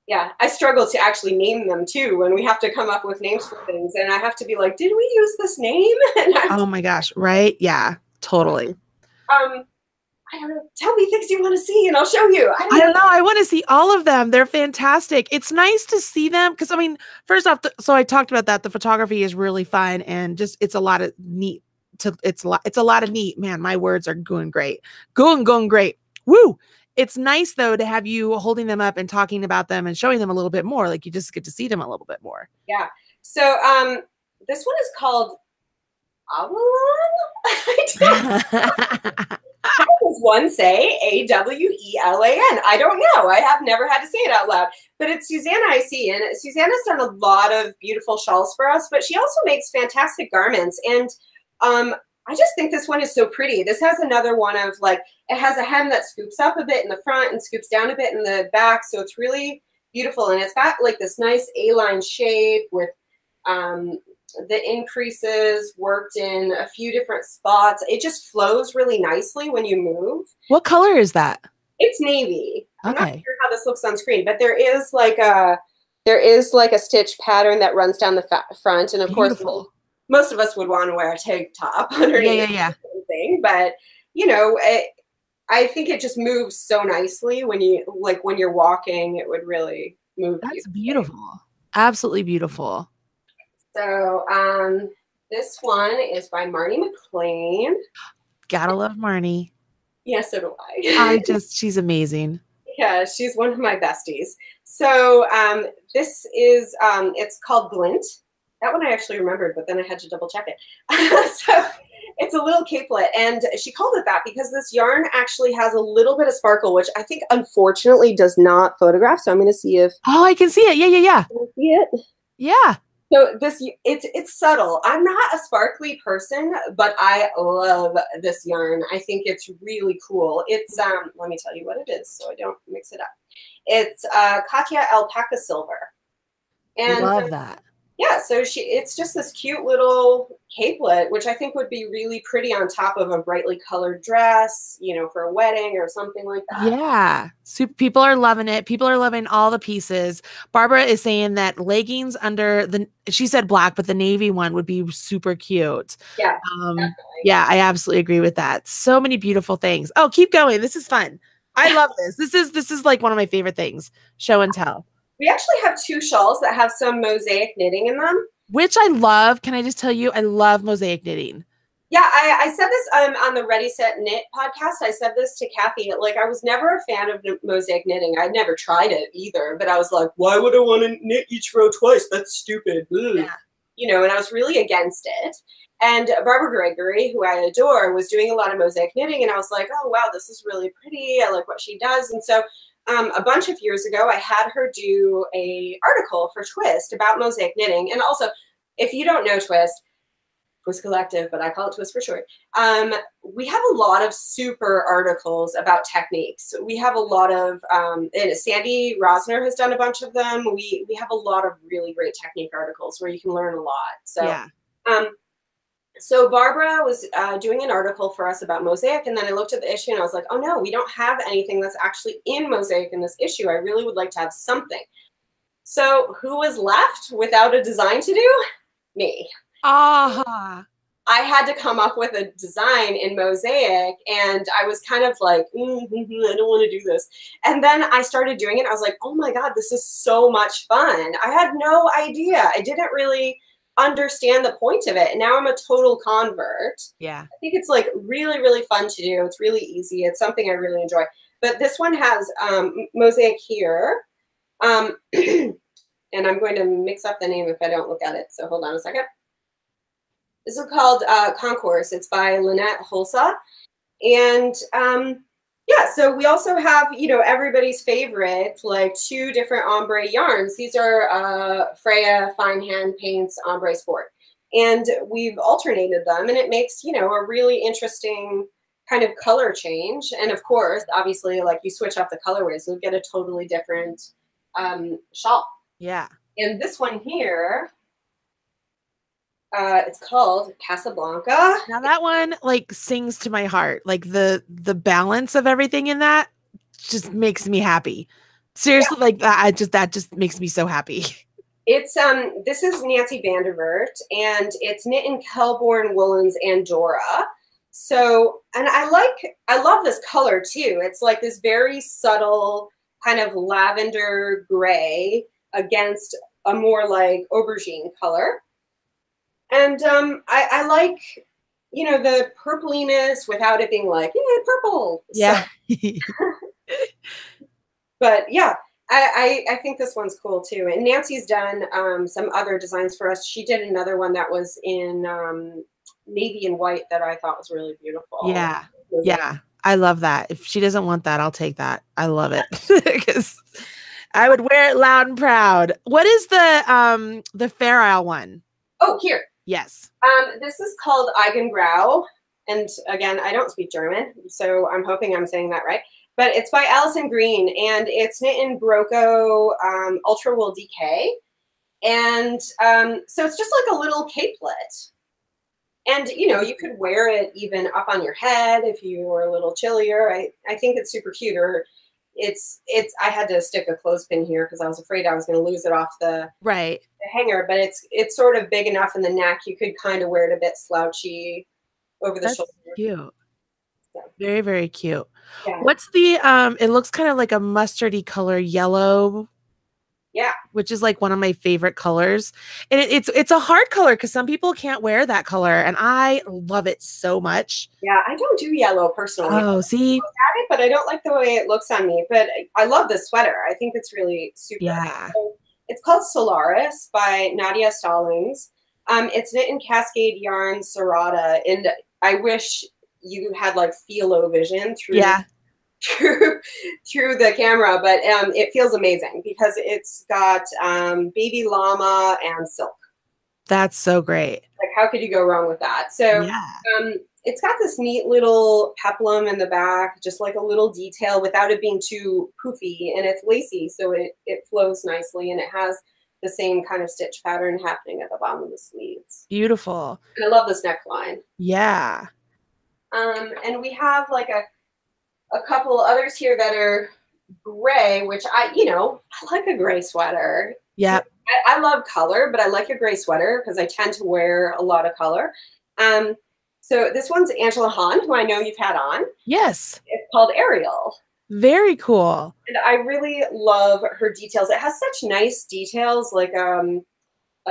Yeah, I struggle to actually name them too when we have to come up with names for things. And I have to be like, did we use this name? Oh my gosh, right? Yeah, totally. I don't know. Tell me things you want to see and I'll show you. I don't know. I want to see all of them. They're fantastic. It's nice to see them because, I mean, first off, so I talked about that. The photography is really fun and just it's a lot of neat. It's a lot of neat. Man, my words are going great. Going great. Woo! It's nice though to have you holding them up and talking about them and showing them a little bit more. Like you just get to see them a little bit more. Yeah. So this one is called Avalon. How does one say Awelan? I don't know. I have never had to say it out loud. But it's Susanna I see. And Susanna's done a lot of beautiful shawls for us, but she also makes fantastic garments. And I just think this one is so pretty. This has another one of like, it has a hem that scoops up a bit in the front and scoops down a bit in the back. So it's really beautiful. And it's got like this nice A-line shape with the increases worked in a few different spots. It just flows really nicely when you move. What color is that? It's navy. I'm Okay. not sure how this looks on screen, but there is like a stitch pattern that runs down the front. And of course, most of us would want to wear a tank top underneath. Yeah. Thing, but you know, I think it just moves so nicely when you're walking. It would really move. That's beautiful. Absolutely beautiful. So this one is by Marnie McLean. Gotta love Marnie. Yes, so do I. She's amazing. Yeah, she's one of my besties. So this is, it's called Glint. That one I actually remembered, but then I had to double check it. So it's a little capelet, and she called it that because this yarn actually has a little bit of sparkle, which I think unfortunately does not photograph. So I'm going to see if. Oh, I can see it. Yeah. Can you see it? Yeah. So it's subtle. I'm not a sparkly person, but I love this yarn. I think it's really cool. It's let me tell you what it is so I don't mix it up. It's Katya Alpaca Silver. And love that. Yeah, so it's just this cute little capelet, which I think would be really pretty on top of a brightly colored dress, you know, for a wedding or something like that. Yeah. People are loving it. People are loving all the pieces. Barbara is saying that leggings under she said black, but the navy one would be super cute. Yeah. Yeah, I absolutely agree with that. So many beautiful things. Oh, keep going. This is fun. I love this. This is like one of my favorite things. Show and tell. We actually have two shawls that have some mosaic knitting in them. Which I love. Can I just tell you, I love mosaic knitting. Yeah, I said this on the Ready, Set, Knit podcast. I said this to Kathy. Like, I was never a fan of mosaic knitting. I'd never tried it either. But I was like, why would I want to knit each row twice? That's stupid. Yeah. You know, and I was really against it. And Barbara Gregory, who I adore, was doing a lot of mosaic knitting. And I was like, oh, wow, this is really pretty. I like what she does. And so a bunch of years ago, I had her do an article for Twist about mosaic knitting. And also, if you don't know Twist Collective, but I call it Twist for short, we have a lot of super articles about techniques. We have a lot of, and Sandy Rosner has done a bunch of them. We have a lot of really great technique articles where you can learn a lot. So, yeah. So Barbara was doing an article for us about mosaic, and then I looked at the issue and I was like, oh no, we don't have anything that's actually in mosaic in this issue. I really would like to have something. So who was left without a design to do? Me. I had to come up with a design in mosaic, and I was kind of like, I don't want to do this. And then I started doing it. I was like, oh my God, this is so much fun. I had no idea. I didn't really understand the point of it. And now I'm a total convert. Yeah. I think it's like really, really fun to do. It's really easy. It's something I really enjoy. But this one has mosaic here. And I'm going to mix up the name if I don't look at it. So hold on a second. This is called Concourse. It's by Lynette Holsa. And yeah, so we also have, you know, everybody's favorite, like 2 different ombre yarns. These are Freya Fine Hand Paints Ombre Sport. And we've alternated them, and it makes, you know, a really interesting kind of color change. And of course, obviously, like you switch up the colorways, you'll get a totally different shawl. Yeah. And this one here, it's called Casablanca. Now that one like sings to my heart. Like the balance of everything in that just makes me happy. Seriously, yeah. Like that just makes me so happy. It's this is Nancy Vandervert, and it's knit in Kelborn Woolens Andorra. So, and I love this color too. It's like this very subtle kind of lavender gray against a more like aubergine color. And I like, you know, the purpliness without it being like, yeah, purple. Yeah. So, but yeah, I think this one's cool too. And Nancy's done some other designs for us. She did another one that was in navy and white that I thought was really beautiful. Yeah. Yeah. I love that. If she doesn't want that, I'll take that. I love it because I would wear it loud and proud. What is the Fair Isle one? Oh, here. Yes. This is called Eigengrau. And again, I don't speak German, so I'm hoping I'm saying that right. But it's by Allison Green, and it's knit in Broco Ultra Wool DK. And so it's just like a little capelet. And, you know, you could wear it even up on your head if you were a little chillier. I think it's super cute. Or I had to stick a clothespin here because I was afraid I was going to lose it off the hanger. But it's sort of big enough in the neck. You could kind of wear it a bit slouchy over the shoulder. Cute. So. Very, very cute. Yeah. What's the, it looks kind of like a mustardy color yellow. Yeah. Which is like one of my favorite colors. And it's a hard color because some people can't wear that color. And I love it so much. Yeah, I don't do yellow personally. Oh, see? But I don't like the way it looks on me. But I love this sweater. I think it's really super. Yeah. So it's called Solaris by Nadia Stallings. It's knit in Cascade Yarn Serrata. And I wish you had like philo vision through the camera, but it feels amazing because it's got baby llama and silk. That's so great. Like, how could you go wrong with that? So yeah. It's got this neat little peplum in the back, just like a little detail without it being too poofy, and it's lacy, so it flows nicely, and it has the same kind of stitch pattern happening at the bottom of the sleeves. Beautiful. And I love this neckline. Yeah. And we have like a couple others here that are gray, which I like a gray sweater. Yeah. I love color, but I like a gray sweater because I tend to wear a lot of color. So this one's Angela Hahn, who I know you've had on. Yes. It's called Ariel. Very cool. And I really love her details. It has such nice details, like a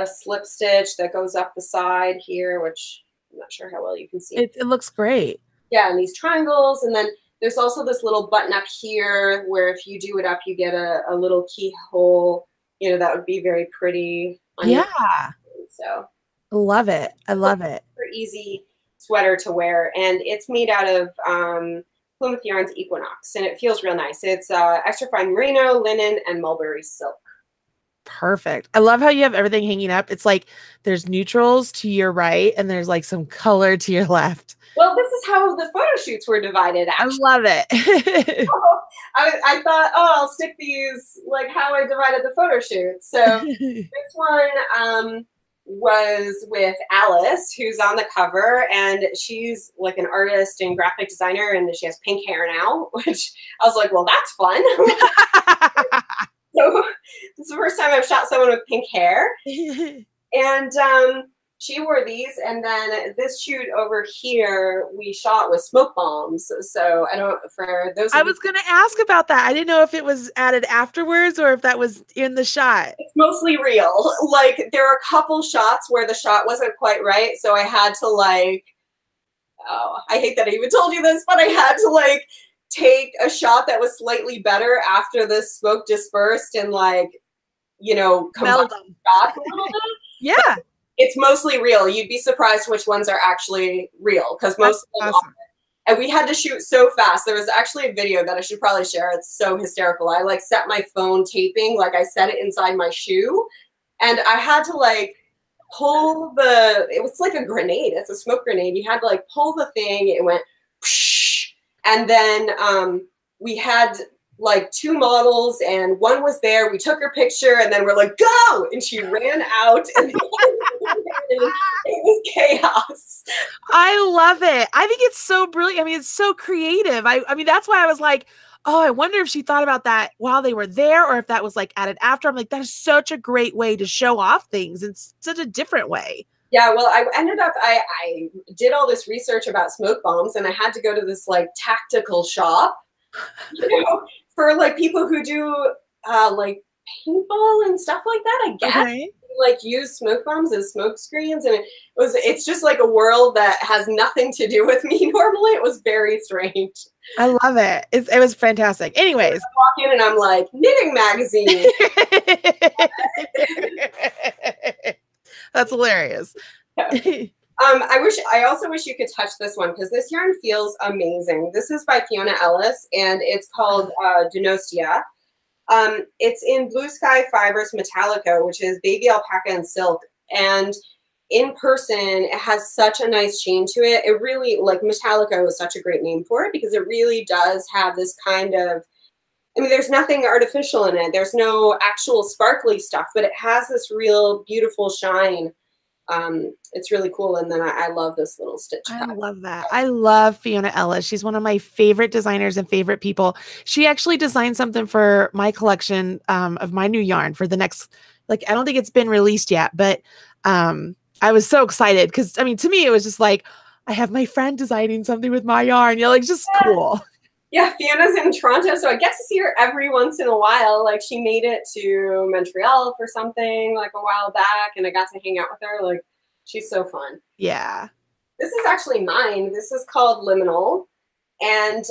slip stitch that goes up the side here, which I'm not sure how well you can see. It looks great. Yeah, and these triangles, and then there's also this little button up here where if you do it up, you get a little keyhole. You know, that would be very pretty. Yeah. So love it. I love it. Super easy sweater to wear, and it's made out of Plymouth Yarns Equinox, and it feels real nice. It's extra fine merino, linen, and mulberry silk. Perfect. I love how you have everything hanging up. It's like there's neutrals to your right, and there's like some color to your left. Well, this is how the photo shoots were divided, actually. I love it. I thought, I'll stick these like how I divided the photo shoots. So this one was with Alice, who's on the cover, and she's like an artist and graphic designer, and she has pink hair now, which I was like, well, that's fun. So it's the first time I've shot someone with pink hair. And she wore these, and then this shoot over here we shot with smoke bombs. So I was going to ask about that. I didn't know if it was added afterwards or if that was in the shot. It's mostly real. Like, there are a couple shots where the shot wasn't quite right, so I had to I hate that I even told you this, but I had to take a shot that was slightly better after the smoke dispersed and combust the shot a little bit. Yeah. But it's mostly real. You'd be surprised which ones are actually real because most of them are. And we had to shoot so fast. There was actually a video that I should probably share. It's so hysterical. I set my phone taping, I set it inside my shoe, and I had to pull it was like a grenade. It's a smoke grenade. You had to pull the thing. It went, psh, and then we had two models, and one was there. We took her picture, and then we're like, go! And she ran out, and it was chaos. I love it. I think it's so brilliant. I mean, it's so creative. I mean, that's why I was like, oh, I wonder if she thought about that while they were there, or if that was added after. I'm like, that is such a great way to show off things in such a different way. Yeah, well, I ended up, I did all this research about smoke bombs, and I had to go to this tactical shop, for people who do paintball and stuff like that, I guess. Okay. Use smoke bombs as smoke screens, and it's just a world that has nothing to do with me normally. It was very strange. I love it. It was fantastic. Anyways, I walk in and I'm like, knitting magazine. That's hilarious. Yeah. I also wish you could touch this one because this yarn feels amazing. This is by Fiona Ellis and it's called Donostia. It's in Blue Sky Fibers Metallico, which is baby alpaca and silk. And in person, it has such a nice sheen to it. It really, like, Metallico is such a great name for it because it really does have this kind of, I mean, there's nothing artificial in it. There's no actual sparkly stuff, but it has this real beautiful shine. It's really cool. And then I love this little stitch pattern. I love that. I love Fiona Ellis. She's one of my favorite designers and favorite people. She actually designed something for my collection of my new yarn for the next, like, I don't think it's been released yet, but I was so excited because, I mean, to me, it was just like, I have my friend designing something with my yarn. You know, like, just cool. Yeah, Fiona's in Toronto, so I get to see her every once in a while. Like, she made it to Montreal for something, like, a while back, and I got to hang out with her. Like, she's so fun. Yeah. This is actually mine. This is called Liminal, and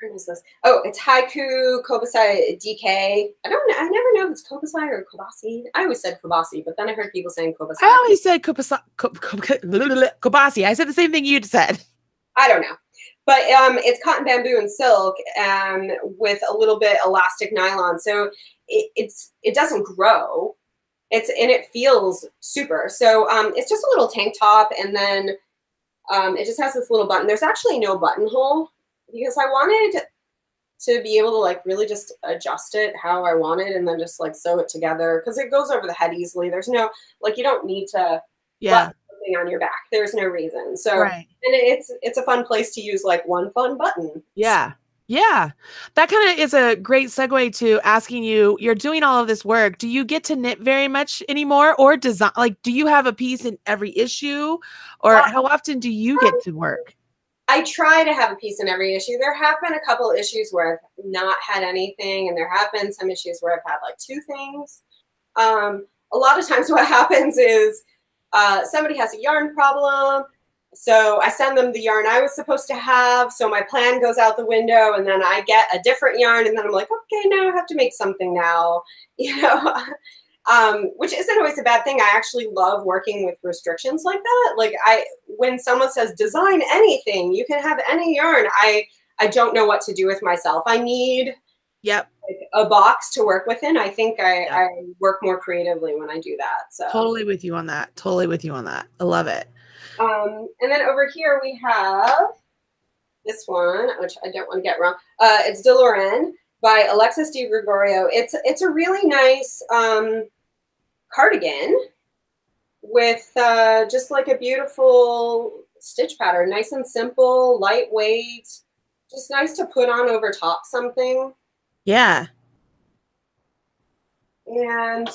what is this? Oh, it's Haiku Kobasai DK. I never know if it's Kobasai or Kobasi. I always said Kobasi, but then I heard people saying Kobasai. I always said Kobasi. I said the same thing you said. I don't know. But it's cotton, bamboo, and silk with a little bit elastic nylon. So it doesn't grow. And it feels super. So it's just a little tank top, and then it just has this little button. There's actually no buttonhole because I wanted to be able to, like, really just adjust it how I wanted and then just, like, sew it together because it goes over the head easily. There's no, like, you don't need to button something on your back. There's no reason. So and it's a fun place to use, like, one fun button. Yeah. Yeah. That kind of is a great segue to asking you, you're doing all of this work. Do you get to knit very much anymore or design? Like, do you have a piece in every issue or how often do you get to work? I try to have a piece in every issue. There have been a couple issues where I've not had anything, and there have been some issues where I've had, like, 2 things. A lot of times what happens is somebody has a yarn problem, so I send them the yarn I was supposed to have, so my plan goes out the window, and then I get a different yarn, and then I'm like, okay, now I have to make something now, you know, which isn't always a bad thing. I actually love working with restrictions like that. Like, when someone says design anything, you can have any yarn, I don't know what to do with myself. I need like, a box to work within. I think I work more creatively when I do that. So totally with you on that. Totally with you on that. I love it. And then over here we have this one, which I don't want to get wrong. It's De Lorraine by Alexis Di Gregorio. It's a really nice cardigan with just like a beautiful stitch pattern, nice and simple, lightweight, just nice to put on over top something. Yeah. And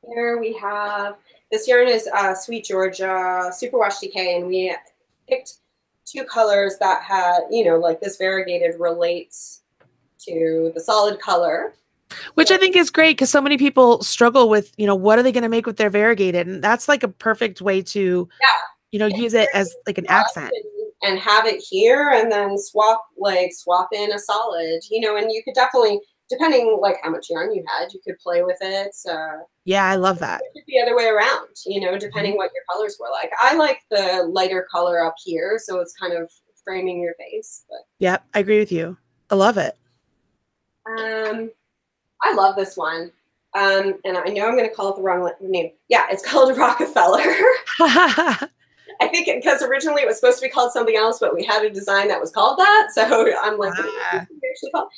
here we have, this yarn is Sweet Georgia Superwash DK, and we picked 2 colors that had, you know, like this variegated relates to the solid color. Which I think is great because so many people struggle with, you know, what are they going to make with their variegated? And that's like a perfect way to, you know, use it as like an accent. And have it here and then swap in a solid, you know, and you could definitely, depending like how much yarn you had, you could play with it. Yeah, I love that. It could be the other way around, you know, depending what your colors were like. I like the lighter color up here, so it's kind of framing your face. But yep, I agree with you. I love it. I love this one. And I know I'm going to call it the wrong name. Yeah, it's called Rockefeller. I think because originally it was supposed to be called something else, but we had a design that was called that. So I'm like, what is it actually called?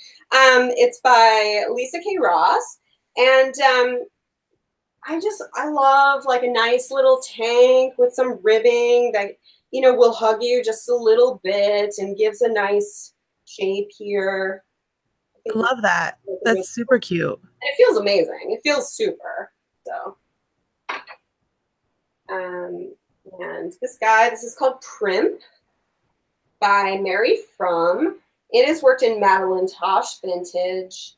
It's by Lisa K. Ross. And I love like a nice little tank with some ribbing that, you know, will hug you just a little bit and gives a nice shape here. I love that. That's super cute. And it feels amazing. It feels super. So, and this is called Primp by Mary Frum. It is worked in Madeline Tosh vintage.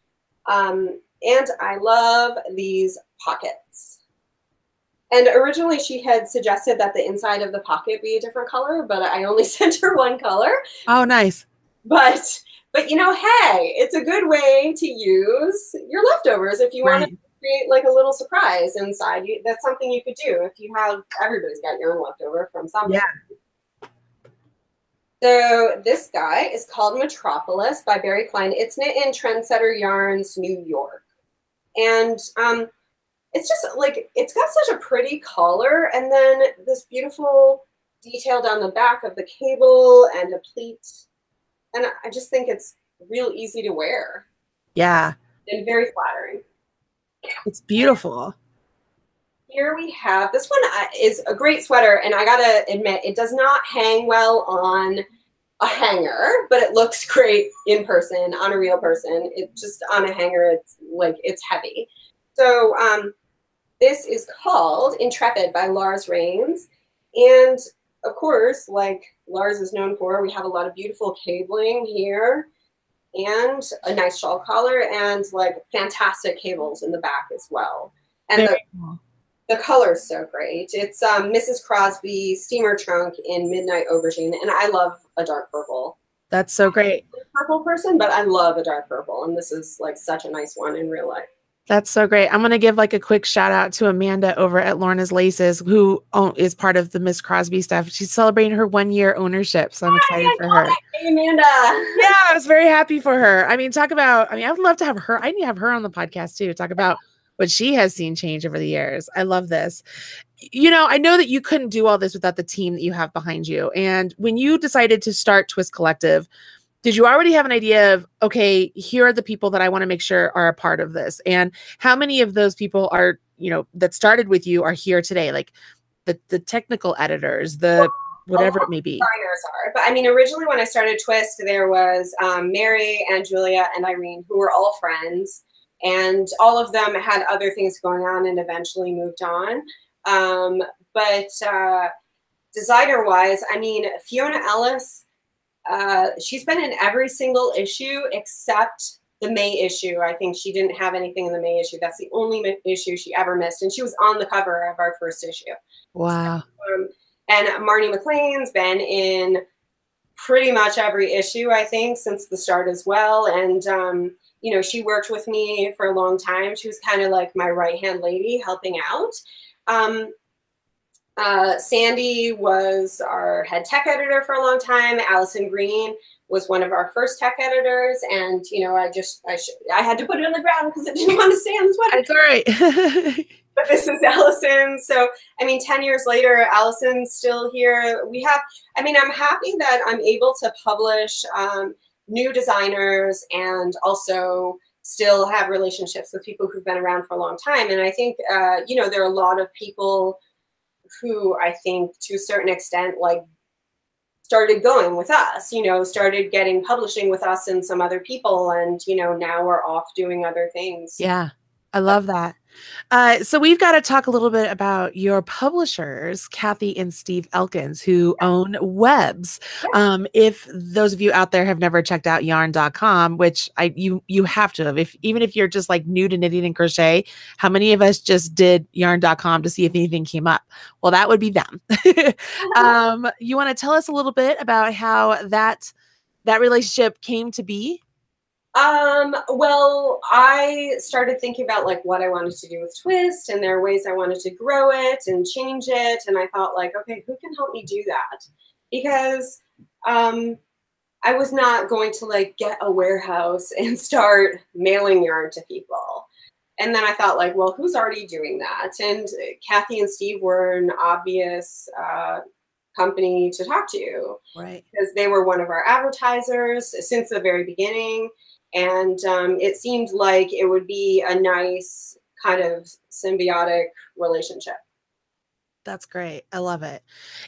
And I love these pockets. And originally she had suggested that the inside of the pocket be a different color, but I only sent her one color. Oh, nice. But you know, hey, it's a good way to use your leftovers if you want to create like a little surprise inside you. That's something you could do if you have, everybody's got yarn left over from something. Yeah. So this guy is called Metropolis by Barry Klein. It's knit in Trendsetter Yarns, New York. And it's just like, it's got such a pretty collar, and then this beautiful detail down the back of the cable and a pleat. And I just think it's real easy to wear. Yeah. And very flattering. It's beautiful. Here we have, this one is a great sweater, and I gotta admit, it does not hang well on a hanger, but it looks great in person, on a real person. It just, on a hanger, it's like, it's heavy. So this is called Intrepid by Lars Rains. And of course, like Lars is known for, we have a lot of beautiful cabling here, and a nice shawl collar, and like fantastic cables in the back as well. And the color is so great. It's Mrs. Crosby steamer trunk in Midnight Aubergine, and I love a dark purple. That's so great. I'm a purple person, but I love a dark purple, and this is like such a nice one in real life. That's so great. I'm going to give like a quick shout out to Amanda over at Lorna's Laces, who is part of the Miss Crosby stuff. She's celebrating her 1-year ownership. So I'm excited for her. Hey, Amanda. Yeah, I was very happy for her. I mean, talk about, I would love to have her. I need to have her on the podcast too. Talk about what she has seen change over the years. I love this. You know, I know that you couldn't do all this without the team that you have behind you. And when you decided to start Twist Collective, did you already have an idea of, okay, here are the people that I want to make sure are a part of this? And how many of those people are, you know, that started with you are here today? Like the technical editors, the whatever it may be. Designers are. But I mean, originally when I started Twist, there was Mary and Julia and Irene, who were all friends. And all of them had other things going on and eventually moved on. But designer-wise, I mean, Fiona Ellis, she's been in every single issue except the May issue. I think she didn't have anything in the May issue. That's the only issue she ever missed. And she was on the cover of our first issue. Wow. So, and Marnie McLean's been in pretty much every issue, I think, since the start as well. And, you know, she worked with me for a long time. She was kind of like my right-hand lady helping out. Sandy was our head tech editor for a long time. Allison Green was one of our first tech editors. And, you know, I had to put it on the ground because I didn't want to stay on the sweater. It's all right. But this is Allison. So, I mean, 10 years later, Allison's still here. We have, I mean, I'm happy that I'm able to publish new designers and also still have relationships with people who've been around for a long time. And I think, you know, there are a lot of people who I think to a certain extent, like, started going with us, you know, started getting publishing with us and some other people. And, you know, now we're off doing other things. Yeah, I love that. So we've got to talk a little bit about your publishers, Kathy and Steve Elkins, who own Webs. If those of you out there have never checked out yarn.com, which you have to have, even if you're just like new to knitting and crochet, how many of us just did yarn.com to see if anything came up? Well, that would be them. You want to tell us a little bit about how that relationship came to be? Well, I started thinking about like what I wanted to do with Twist, and there are ways I wanted to grow it and change it. And I thought like, okay, who can help me do that? Because, I was not going to like get a warehouse and start mailing yarn to people. And then I thought like, well, who's already doing that? And Kathy and Steve were an obvious, company to talk to, right? Because they were one of our advertisers since the very beginning. And it seemed like it would be a nice kind of symbiotic relationship. That's great. I love it.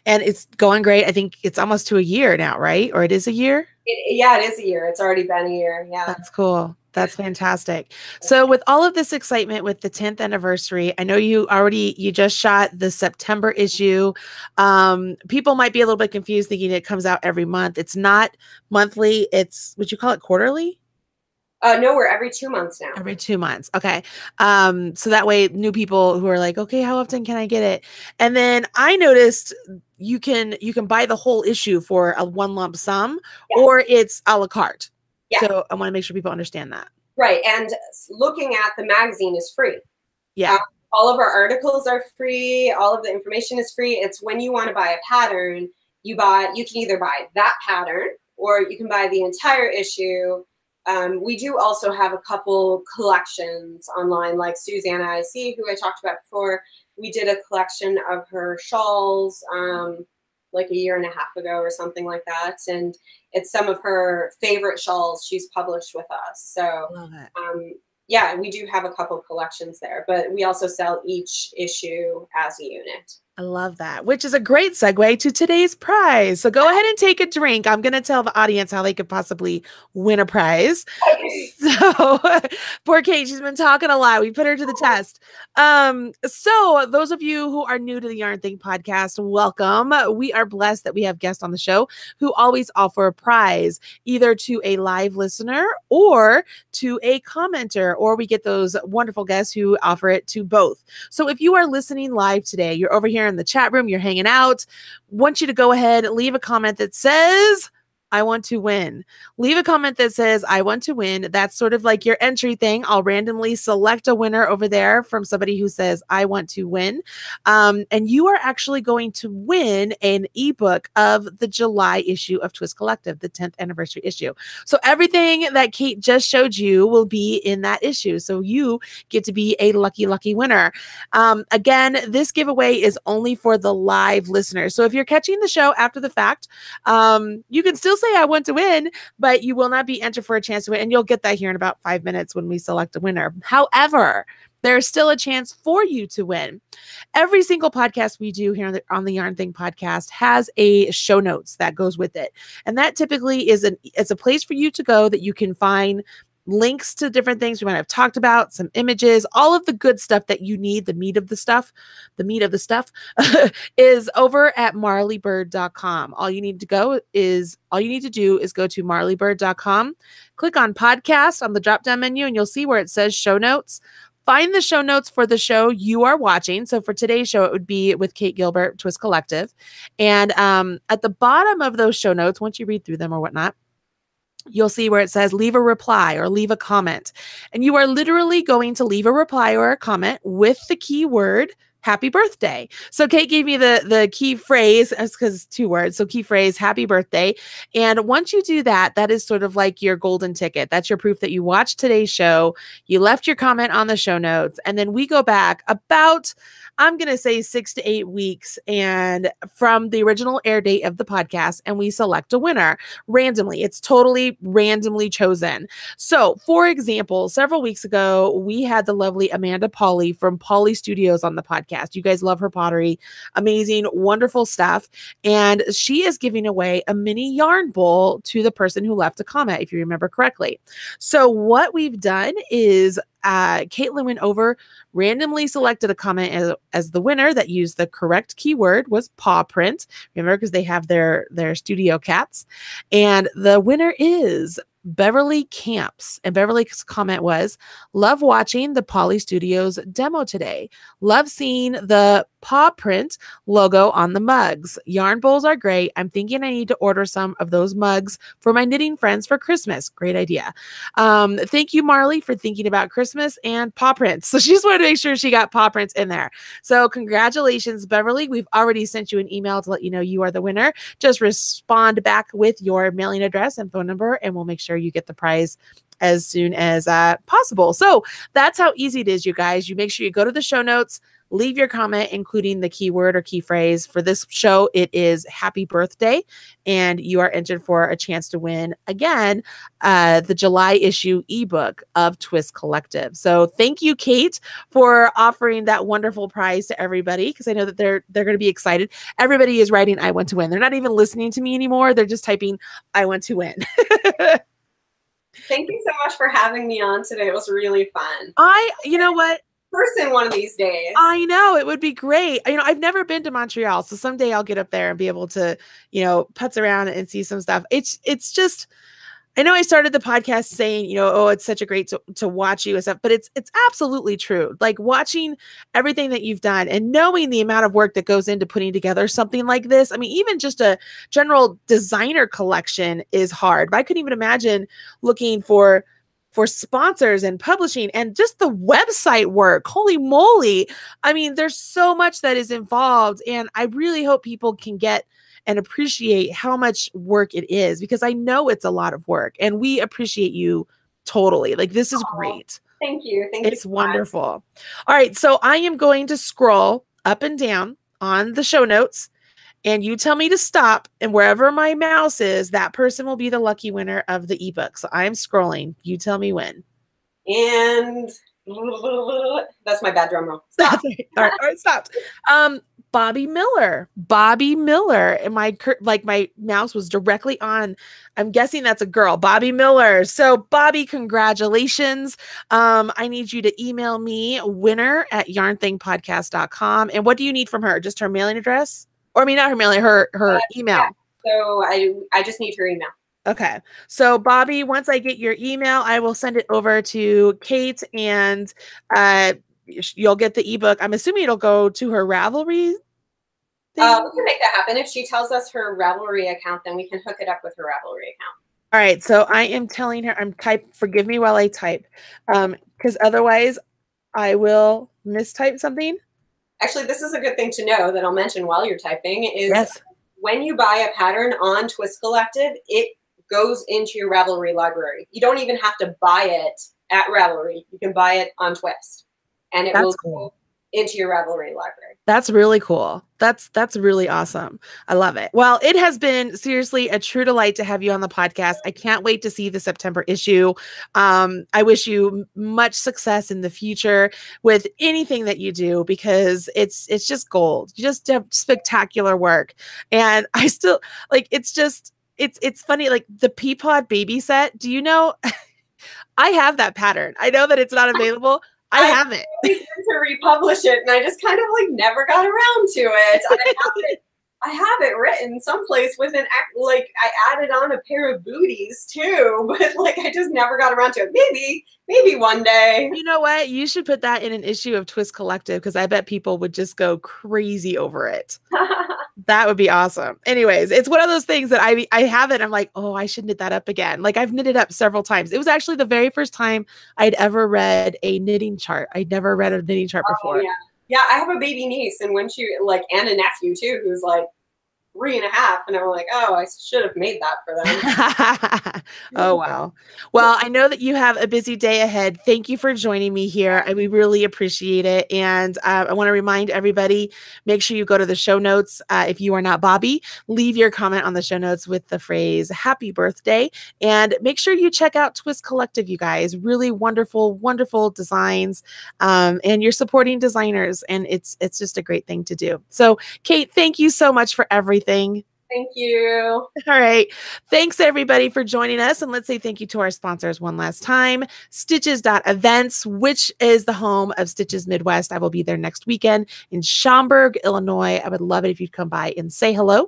And it's going great. I think it's almost to a year now, right? Or it is a year? Yeah, it is a year. It's already been a year. Yeah. That's cool. That's fantastic. So with all of this excitement with the 10th anniversary, I know you just shot the September issue. People might be a little bit confused thinking it comes out every month. It's not monthly. It's, would you call it quarterly? No, we're every 2 months now. Every 2 months. Okay. So that way new people who are like, okay, how often can I get it? And then I noticed you can buy the whole issue for a one lump sum, yes, or it's a la carte. Yes. So I want to make sure people understand that. Right. And looking at the magazine is free. Yeah. All of our articles are free. All of the information is free. It's when you want to buy a pattern, you can either buy that pattern or you can buy the entire issue. We do also have a couple collections online, like Susanna IC, who I talked about before. We did a collection of her shawls like a year and a half ago or something like that. And it's some of her favorite shawls she's published with us. So Love it. Yeah, we do have a couple collections there, but we also sell each issue as a unit. I love that, which is a great segue to today's prize. So go ahead and take a drink. I'm going to tell the audience how they could possibly win a prize. Okay. So poor Kate, she's been talking a lot. We put her to the test. So those of you who are new to the Yarn Thing podcast, welcome. We are blessed that we have guests on the show who always offer a prize, either to a live listener or to a commenter, or we get those wonderful guests who offer it to both. So if you are listening live today, you're over here in the chat room, you're hanging out, want you to go ahead, leave a comment that says, I want to win. Leave a comment that says, I want to win. That's sort of like your entry thing. I'll randomly select a winner over there from somebody who says, I want to win. And you are actually going to win an ebook of the July issue of Twist Collective, the 10th anniversary issue. So everything that Kate just showed you will be in that issue. So you get to be a lucky, lucky winner. Again, this giveaway is only for the live listeners. So if you're catching the show after the fact, you can still say I want to win, but you will not be entered for a chance to win. And you'll get that here in about 5 minutes when we select a winner. However, there's still a chance for you to win. Every single podcast we do here on the Yarn Thing podcast has a show notes that goes with it. And that typically is it's a place for you to go that you can find links to different things we might have talked about, some images, all of the good stuff that you need, the meat of the stuff is over at marleybird.com. All you need to do is go to marleybird.com, click on podcast on the drop-down menu, and you'll see where it says show notes. Find the show notes for the show you are watching. So for today's show, it would be with Kate Gilbert, Twist Collective. And at the bottom of those show notes, once you read through them or whatnot, you'll see where it says leave a reply or leave a comment. And you are literally going to leave a reply or a comment with the keyword happy birthday. So Kate gave me the key phrase, because it's 2 words. So key phrase, happy birthday. And once you do that, that is sort of like your golden ticket. That's your proof that you watched today's show. You left your comment on the show notes. And then we go back about, I'm going to say 6 to 8 weeks and from the original air date of the podcast, and we select a winner randomly. It's totally randomly chosen. So for example, several weeks ago, we had the lovely Amanda Pauley from Pauley Studios on the podcast. You guys love her pottery. Amazing, wonderful stuff. And she is giving away a mini yarn bowl to the person who left a comment, if you remember correctly. So what we've done is Caitlin went over, randomly selected a comment as the winner that used the correct keyword was paw print. Remember, because they have their studio cats. And the winner is Beverly Camps. And Beverly's comment was, love watching the Pauley Studios demo today. Love seeing the paw print logo on the mugs. Yarn bowls are great. I'm thinking I need to order some of those mugs for my knitting friends for Christmas. Great idea. Thank you, Marley, for thinking about Christmas and paw prints. So she just wanted to make sure she got paw prints in there. So congratulations, Beverly. We've already sent you an email to let you know you are the winner. Just respond back with your mailing address and phone number, and we'll make sure you get the prize as soon as possible. So that's how easy it is, you guys. You make sure you go to the show notes, leave your comment, including the keyword or key phrase. For this show, it is happy birthday, and you are entered for a chance to win, again, the July issue ebook of Twist Collective. So thank you, Kate, for offering that wonderful prize to everybody, because I know that they're going to be excited. Everybody is writing, I want to win. They're not even listening to me anymore. They're just typing, I want to win. Thank you so much for having me on today. It was really fun. You know what? Person one of these days. I know, it would be great. I've never been to Montreal, so someday I'll get up there and be able to, putz around and see some stuff. It's just, I know I started the podcast saying, oh, it's such a great to watch you and stuff, but it's absolutely true. Like watching everything that you've done and knowing the amount of work that goes into putting together something like this. I mean, even just a general designer collection is hard, but I couldn't even imagine looking for for sponsors and publishing and just the website work. Holy moly. I mean, there's so much that is involved, and I really hope people can get and appreciate how much work it is, because I know it's a lot of work, and we appreciate you totally. Like, this is great. Thank you. Thank you. It's wonderful. All right. So I am going to scroll up and down on the show notes, and you tell me to stop, and wherever my mouse is, that person will be the lucky winner of the ebook. So I'm scrolling. You tell me when. And that's my bad drum roll. Stop. All right, stopped. Bobby Miller. And my mouse was directly on. I'm guessing that's a girl, Bobby Miller. So Bobby, congratulations. I need you to email me winner@yarnthingpodcast.com. And what do you need from her? Just her mailing address? Or I mean, not her mailing, her email. Yeah. So I just need her email. Okay. So Bobby, once I get your email, I will send it over to Kate, and you'll get the ebook. I'm assuming it'll go to her Ravelry thing. We can make that happen. If she tells us her Ravelry account, then we can hook it up with her Ravelry account. All right. So I am telling her, forgive me while I type, because otherwise I will mistype something. Actually, this is a good thing to know that I'll mention while you're typing is yes. When you buy a pattern on Twist Collective, it goes into your Ravelry library. You don't even have to buy it at Ravelry. You can buy it on Twist, and it will go into your Ravelry library. That's really cool. That's really awesome. I love it. Well, it has been seriously a true delight to have you on the podcast. I can't wait to see the September issue. I wish you much success in the future with anything that you do, because it's just gold. You just have spectacular work. And I still it's funny, like the Peapod baby set. Do you know, I have that pattern. I know that it's not available. I have it. To republish it, and I just kind of like never got around to it. I have it written someplace with an I added on a pair of booties too, but like I just never got around to it. Maybe one day. You know what? You should put that in an issue of Twist Collective, because I bet people would just go crazy over it. That would be awesome. Anyways, it's one of those things that I have it. I'm like, oh, I should knit that up again. Like, I've knitted up several times. It was actually the very first time I'd ever read a knitting chart. I'd never read a knitting chart before. Yeah, I have a baby niece, and when she and a nephew too, who's like 3.5, and I'm like, oh, I should have made that for them. Oh, wow. Well, I know that you have a busy day ahead. Thank you for joining me here. We really appreciate it. And I want to remind everybody, make sure you go to the show notes. If you are not Bobby, leave your comment on the show notes with the phrase happy birthday, and make sure you check out Twist Collective, you guys. Really wonderful, wonderful designs. And you're supporting designers, and it's just a great thing to do. So Kate, thank you so much for everything. Thank you. All right. Thanks everybody for joining us. And let's say thank you to our sponsors one last time. Stitches.events, which is the home of Stitches Midwest. I will be there next weekend in Schaumburg, Illinois. I would love it if you'd come by and say hello.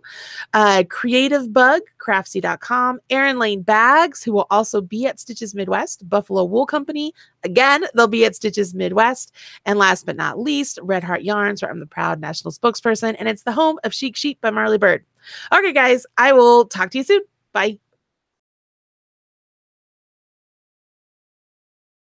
Creative Bug, craftsy.com. Erin Lane Bags, who will also be at Stitches Midwest. Buffalo Wool Company. Again, they'll be at Stitches Midwest. And last but not least, Red Heart Yarns, where I'm the proud national spokesperson. And it's the home of Chic Sheep by Marley Bird. Okay, guys, I will talk to you soon. Bye.